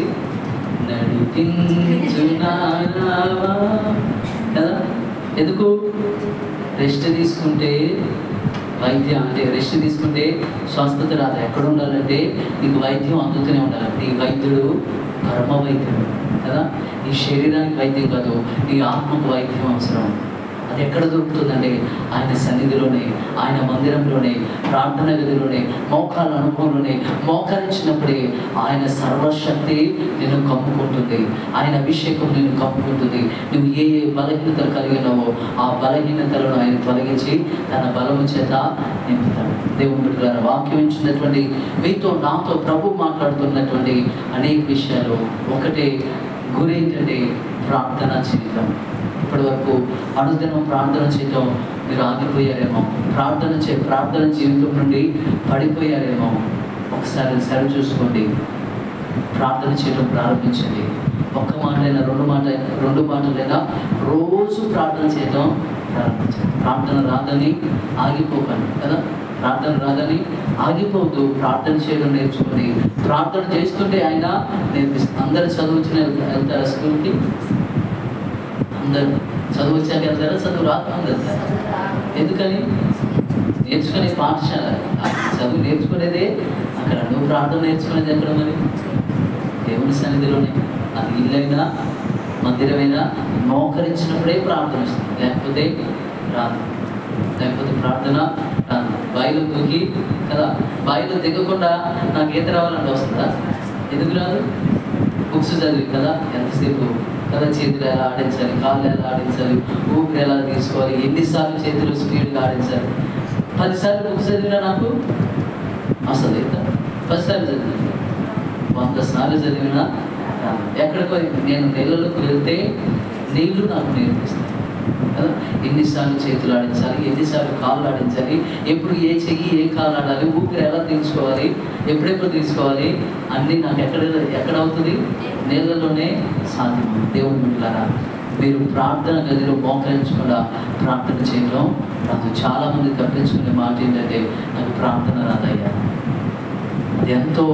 నడిపించున్నావా కదా. ఎందుకు? రెస్ట్ తీసుకుంటే వైద్యం అంటే రెస్ట్ తీసుకుంటే స్వస్థత రాదు. ఎక్కడ ఉండాలంటే నీకు వైద్యం అందుతూనే ఉండాలి. నీ వైద్యుడు పరమ వైద్యుడు కదా. నీ శరీరానికి వైద్యం కాదు, నీ ఆత్మకు వైద్యం అవసరం. అది ఎక్కడ దొరుకుతుందంటే ఆయన సన్నిధిలోనే, ఆయన మందిరంలోనే, ప్రార్థన గదిలోనే, మోకాళ్ళ అనుభవంలోనే. మోకరించినప్పుడే ఆయన సర్వశక్తి నిన్ను కమ్ముకుంటుంది, ఆయన అభిషేకం నిన్ను కమ్ముకుంటుంది. నువ్వు ఏ బలహీనతలు కలిగినావో ఆ బలహీనతలను ఆయన తొలగించి తన బలము చేత నింపుతాడు. దేవుని ద్వారా వాక్యం ఇచ్చినటువంటి మీతో నాతో ప్రభు మాట్లాడుతున్నటువంటి అనేక విషయాలు. ఒకటే గురి ఏంటంటే ప్రార్థన జీవితం. ఇప్పటి వరకు అనుదినం ప్రార్థన చేయటం మీరు ఆగిపోయారేమో, ప్రార్థన జీవితం నుండి పడిపోయారేమో. ఒకసారి సరి చూసుకోండి, ప్రార్థన చేయడం ప్రారంభించండి. ఒక్క మాటలైనా, రెండు మాటలైనా రోజు ప్రార్థన చేయడం ప్రారంభించండి. ప్రార్థన రాదని ఆగిపోకండి కదా. ప్రార్థన రాదని ఆగిపోవద్దు. ప్రార్థన చేయడం నేర్చుకోండి. ప్రార్థన చేస్తుంటే ఆయన నేర్పిస్తుంది. అందరు చదువుచిన వెళ్తారా స్కూల్కి? అందరు చదువు వచ్చాక వెళ్తారా? చదువు రాకుండా వెళ్తారా? ఎందుకని? నేర్చుకునే పాఠశాల, చదువు నేర్చుకునేదే అక్కడ. నువ్వు ప్రార్థన నేర్చుకునేది ఎక్కడ? మరి దేవుని సన్నిధిలోనే. అది ఇల్లైనా మందిరమైనా మోకరించినప్పుడే ప్రార్థన వస్తుంది, లేకపోతే రాదు. లేకపోతే ప్రార్థన రాదు. బాయిలో దూకి కదా, బాయిలో దిగకుండా నాకు ఈత రావాలంటే వస్తుందా? ఎందుకు రాదు? బుక్స్ చదివి కదా ఎంతసేపు కదా, చేతులు ఎలా ఆడించాలి, కాళ్ళు ఎలా ఆడించాలి, ఊపిరి ఎలా తీసుకోవాలి, ఎన్నిసార్లు చేతులు స్పీడ్గా ఆడించాలి. 10 సార్లు బుక్స్ చదివినా నాకు వస్తుంది. 10 సార్లు చదివినా, 100 సార్లు చదివినా ఎక్కడికో నేను నీళ్ళలోకి వెళ్తే నీళ్లు నాకు నేర్పిస్తాయి కదా. ఎన్నిసార్లు చేతులు ఆడించాలి, ఎన్నిసార్లు కాళ్ళు ఆడించాలి, ఎప్పుడు ఏ చెయ్యి ఏ కాళ్ళు ఆడాలి, ఊపిరి ఎలా తీసుకోవాలి, ఎప్పుడెప్పుడు తీసుకోవాలి, అన్నీ నాకు ఎక్కడ అవుతుంది? నీళ్ళలోనే సాధ్యం. దేవుని బిడ్డలారా, మీరు ప్రార్థన గదిలో మోకరించకుండా ప్రార్థన చేయడం రాదు. చాలామంది తప్పించుకునే మాట ఏంటంటే నాకు ప్రార్థన రాదయ్యా. అది ఎంతో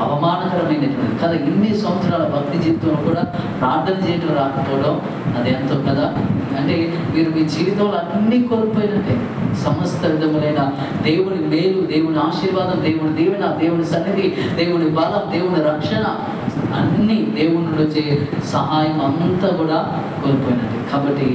అవమానకరమైనటువంటి కదా. ఇన్ని సంవత్సరాల భక్తి జీవితంలో కూడా ప్రార్థన చేయడం రాకపోవడం అది ఎంతో కదా. అంటే మీరు మీ జీవితంలో అన్నీ కోల్పోయినట్టే. సమస్త విధములైన దేవుని మేలు, దేవుని ఆశీర్వాదం, దేవుని దీవెన, దేవుని సన్నిధి, దేవుని బలం, దేవుని రక్షణ, అన్నీ దేవుని నుండి వచ్చే సహాయం అంతా కూడా కోల్పోయినట్టే. కాబట్టి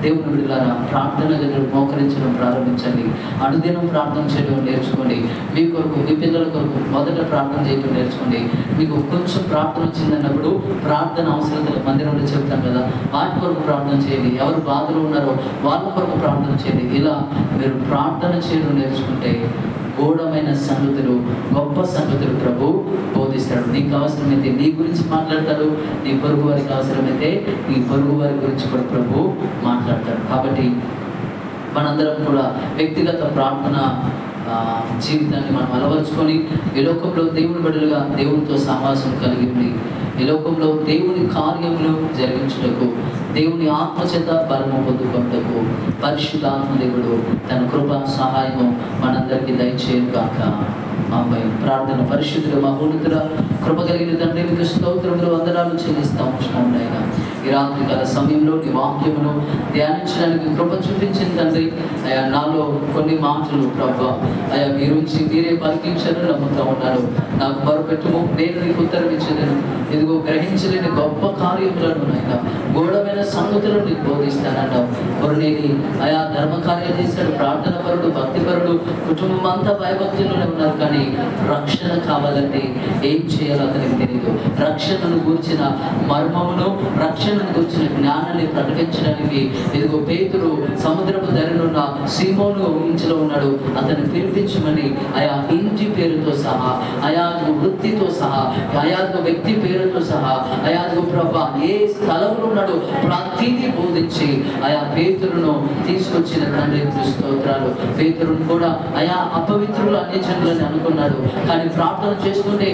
దేవుని బిడ్డలారా, ప్రార్థన గదిలో మోకరించడం ప్రారంభించండి. అనుదినం ప్రార్థన చేయడం నేర్చుకోండి. మీ కొరకు, మీ పిల్లల కొరకు మొదట ప్రార్థన చేయడం నేర్చుకోండి. మీకు కొంచెం ప్రార్థన వచ్చిందన్నప్పుడు ప్రార్థన అవసరతలు మందిరంలో చెప్తాం కదా, వాటి కొరకు ప్రార్థన చేయండి. ఎవరు బాధలు ఉన్నారో వాళ్ళ కొరకు ప్రార్థన చేయండి. ఇలా మీరు ప్రార్థన చేయడం నేర్చుకుంటే గూఢమైన సంగతులు, గొప్ప సంగతులు ప్రభు బోధిస్తాడు. నీకు అవసరమైతే నీ గురించి మాట్లాడతాడు, నీ పొరుగు వారికి అవసరమైతే నీ పొరుగు వారి గురించి కూడా ప్రభు మాట్లాడతాడు. కాబట్టి మనందరం కూడా వ్యక్తిగత ప్రార్థన జీవితాన్ని మనం అలవరుచుకొని ఈ లోకంలో దేవుని బిడ్డలుగా దేవునితో సహవాసం కలిగి ఉండి ఈ లోకంలో దేవుని కార్యములు జరిగించుటకు, దేవుని ఆత్మచేత బలము పొందుకొనుటకు పరిశుద్ధాత్మ దేవుడు తన కృపా సహాయము మనందరికీ దయచేయును గాక. ఆమె ప్రార్థన పరిశుద్ధుడు మహోన్నతుడ కృప కలిగిన తండ్రి మీకు స్తోత్రములు వందనాలు చెల్లిస్తాము నాయన. ఈ రాత్రికాల సమయంలో నీ వాక్యమును ధ్యానించడానికి కృప చూపించిన తండ్రి అయా నాలో కొన్ని మాటలు ప్రభా అయా మీ నుంచి మీరే పలికించారు నమ్ముతా ఉన్నాను. నాకు మొరపెట్టుము, నేను నీకు ఉత్తరం ఇచ్చేదను. ఇదిగో గ్రహించలేని గొప్ప కార్యములను నాయన గూఢమైన సంగతులను నీకు బోధిస్తానన్నావు. కొరనేని అయా ధర్మ కార్యం చేశాడు, ప్రార్థన పరుడు, భక్తిపరుడు, కుటుంబం అంతా భయభక్తుల్లోనే ఉన్నారు. కానీ రక్షణ కావాలంటే ఏం చేయాలో అతనికి తెలియదు. రక్షణను గూర్చిన మర్మమును, రక్షణను గూర్చిన జ్ఞానాన్ని ప్రకటించడానికి ఇదిగో పేతురు సముద్రపు ధరనున్న సీమోను ఇంటిలో ఉన్నాడు. అతన్ని పిలిపించమని ఆయా ఇంటి పేరుతో సహా, ఆయా వృత్తితో సహా, ఆయా వ్యక్తి పేరుతో సహా, ఆయా ప్రభా ఏ స్థలంలో ఉన్నాడు ప్రతిదీ బోధించి ఆయా పేతురును తీసుకొచ్చిన తండ్రి స్తోత్రాలు. పేతురును కూడా ఆయా అపవిత్రులు అన్ని జనులని అనుకున్నాడు. కానీ ప్రార్థన చేస్తుంటే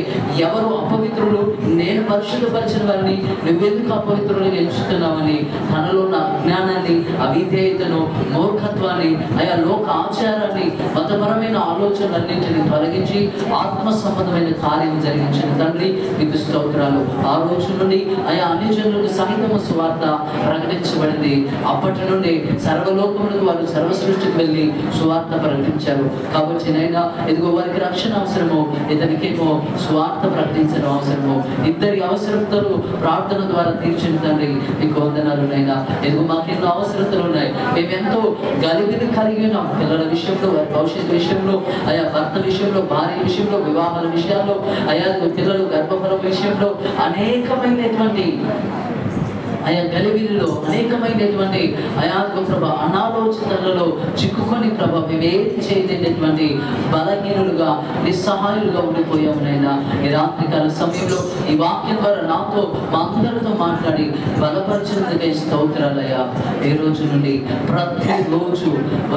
ఎవరు అపవిత్రులు, నేను పరిశుద్ధపరిచిన వారిని నువ్వెందుకు అపవిత్రులు ఎంచుతున్నావని తనలో ఉన్న అజ్ఞానాన్ని, అవిధేయతను, మూర్ఖత్వాన్ని, ఆయా లోక ఆచారాన్ని, మతపరమైన ఆలోచనలన్నింటినీ తొలగించి ఆత్మ సంబంధమైన కార్యం జరిగించిన తండ్రి మీకు స్తోత్రాలు. ఆ రోజు నుండి ఆయా అన్ని జనులకు సహితము సువార్త ప్రకటించబడింది. అప్పటి నుండి సర్వలోకములకు వారు సర్వ సృష్టికి వెళ్ళి సువార్త ప్రకటించారు. కాబట్టి నైనా ఇదిగో వారికి రక్షణ అవసరము, ఇతనికేమో సువార్త ప్రకటించడం అవసరము. ఇద్దరి అవసరతలు ప్రార్థన ద్వారా తీర్చిన తండ్రి మీకు వందనాలు నైనా. ఇదిగో మాకు ఎన్నో అవసరతలు ఉన్నాయి. మేమెంతో గలిబిలి కలిగి ఉన్నాం. పిల్లల విషయంలో, వారి భవిష్యత్తు విషయంలో, ఆయా భర్త విషయంలో, భార్య విషయంలో, వివాహాల విషయాల్లో, ఆయా పిల్లలు గర్భఫలం విషయంలో అనేకమైనటువంటి ఆయా గలిబిలిలో అనేకమైనటువంటి ఆయా ప్రభ అనాలోచనలలో చిక్కుకొని ప్రభ మేమేం చేయలేనటువంటి బలహీనులుగా, నిస్సహాయులుగా ఉండిపోయాము నైనా. ఈ రాత్రికాల సమయంలో ఈ వాక్యం ద్వారా నాతో మా అందరితో మాట్లాడి బలపరిచినందుకే స్తోత్రాలయ్యా. ఈ రోజు నుండి ప్రతిరోజు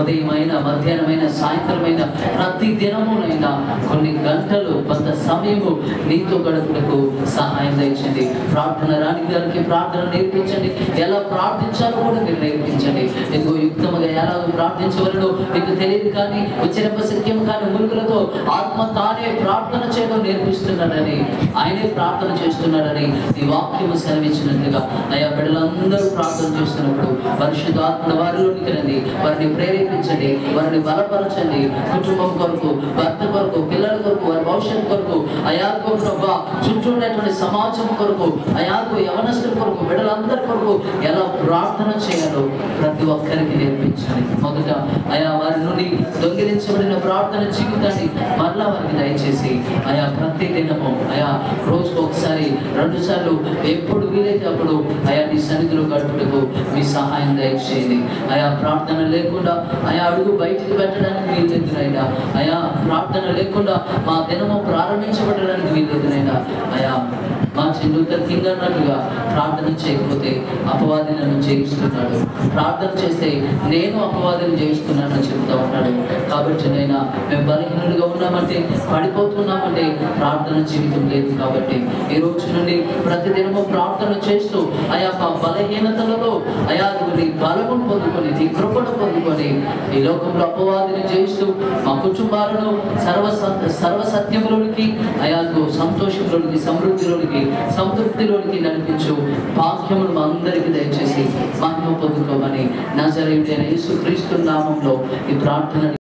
ఉదయమైన, మధ్యాహ్నమైన, సాయంత్రమైన, ప్రతి దినమునైనా కొన్ని గంటలు, కొంత సమయము నీతో గడుపుటకు సహాయం దయచండి. ప్రార్థన రాని గారికి ప్రార్థన నేర్పించండి. ఎలా ప్రార్థించాలో కూడా మీరు నేర్పించండి. ఎందుకో యుక్తముగా ఎలా ప్రార్థించవలనో మీకు తెలియదు. కానీ ఉచ్చరింప సత్యం కానీ మురుగులతో ఆత్మ తానే ప్రార్థన చేయడం నేర్పిస్తున్నాడని, ఆయనే ప్రార్థన చేస్తున్నాడని ఈ వాక్యము సెలవించినట్లుగా ఆయా బిడ్డలందరూ ప్రార్థన చేస్తున్నప్పుడు పరిశుద్ధాత్మ వారిలోనికి రండి, వారిని ప్రేరేపించండి, వారిని బలపరచండి. కుటుంబం కొరకు, భర్త కొరకు, పిల్లల కొరకు, వారి భవిష్యత్తు కొరకు, అయాకు ప్రభా చుట్టూ ఉన్నటువంటి సమాజం కొరకు, అయాకు యవనస్తుల కొరకు, బిడ్డలందరూ కొరకు ఎలా ప్రార్థన చేయాలో ప్రతి ఒక్కరికి నేర్పించాలి. మొదట ఆయా వారి నుండి దొంగిలించబడిన ప్రార్థన జీవితాన్ని మరలా వారికి దయచేసి ఆయా ప్రతి దినము, ఆయా రోజుకు ఒకసారి, 2 సార్లు, ఎప్పుడు వీలైతే అప్పుడు ఆయా నీ సన్నిధిలో గడుపుటకు మీ సహాయం దయచేయండి. ఆయా ప్రార్థన లేకుండా ఆయా అడుగు బయటికి పెట్టడానికి వీలెదురైనా, ఆయా ప్రార్థన లేకుండా మా దినము ప్రారంభించబడడానికి వీలెదురైనా, ఆయా మార్టిన్ లూథర్ కింగ్ అన్నట్టుగా ప్రార్థన చేయకపోతే అపవాదిని జయిస్తున్నాడు, ప్రార్థన చేస్తే నేను అపవాదిని జయిస్తున్నానని చెప్తా ఉన్నాడు. కాబట్టి నైనా మేము బలహీనులుగా ఉన్నామంటే, పడిపోతున్నామంటే ప్రార్థన జీవితం లేదు. కాబట్టి ఈ రోజు నుండి ప్రతిదినము ప్రార్థన చేస్తూ ఆయా బలహీనతలలో ఆయా నీ బలమును పొందుకొని, నీ కృపను పొందుకొని ఈ లోకంలో అపవాదిని జయిస్తూ మా కుటుంబాలను సర్వ సత్యములోనికి, ఆయా సంతోషంలోనికి, సమృద్ధిలోనికి, సంతృప్తిలోనికి నడిపించు భాగ్యమును మా అందరికీ దయచేసి మహిమ పొందుకోమని నజరేయుడైన యేసుక్రీస్తు నామములో ఈ ప్రార్థన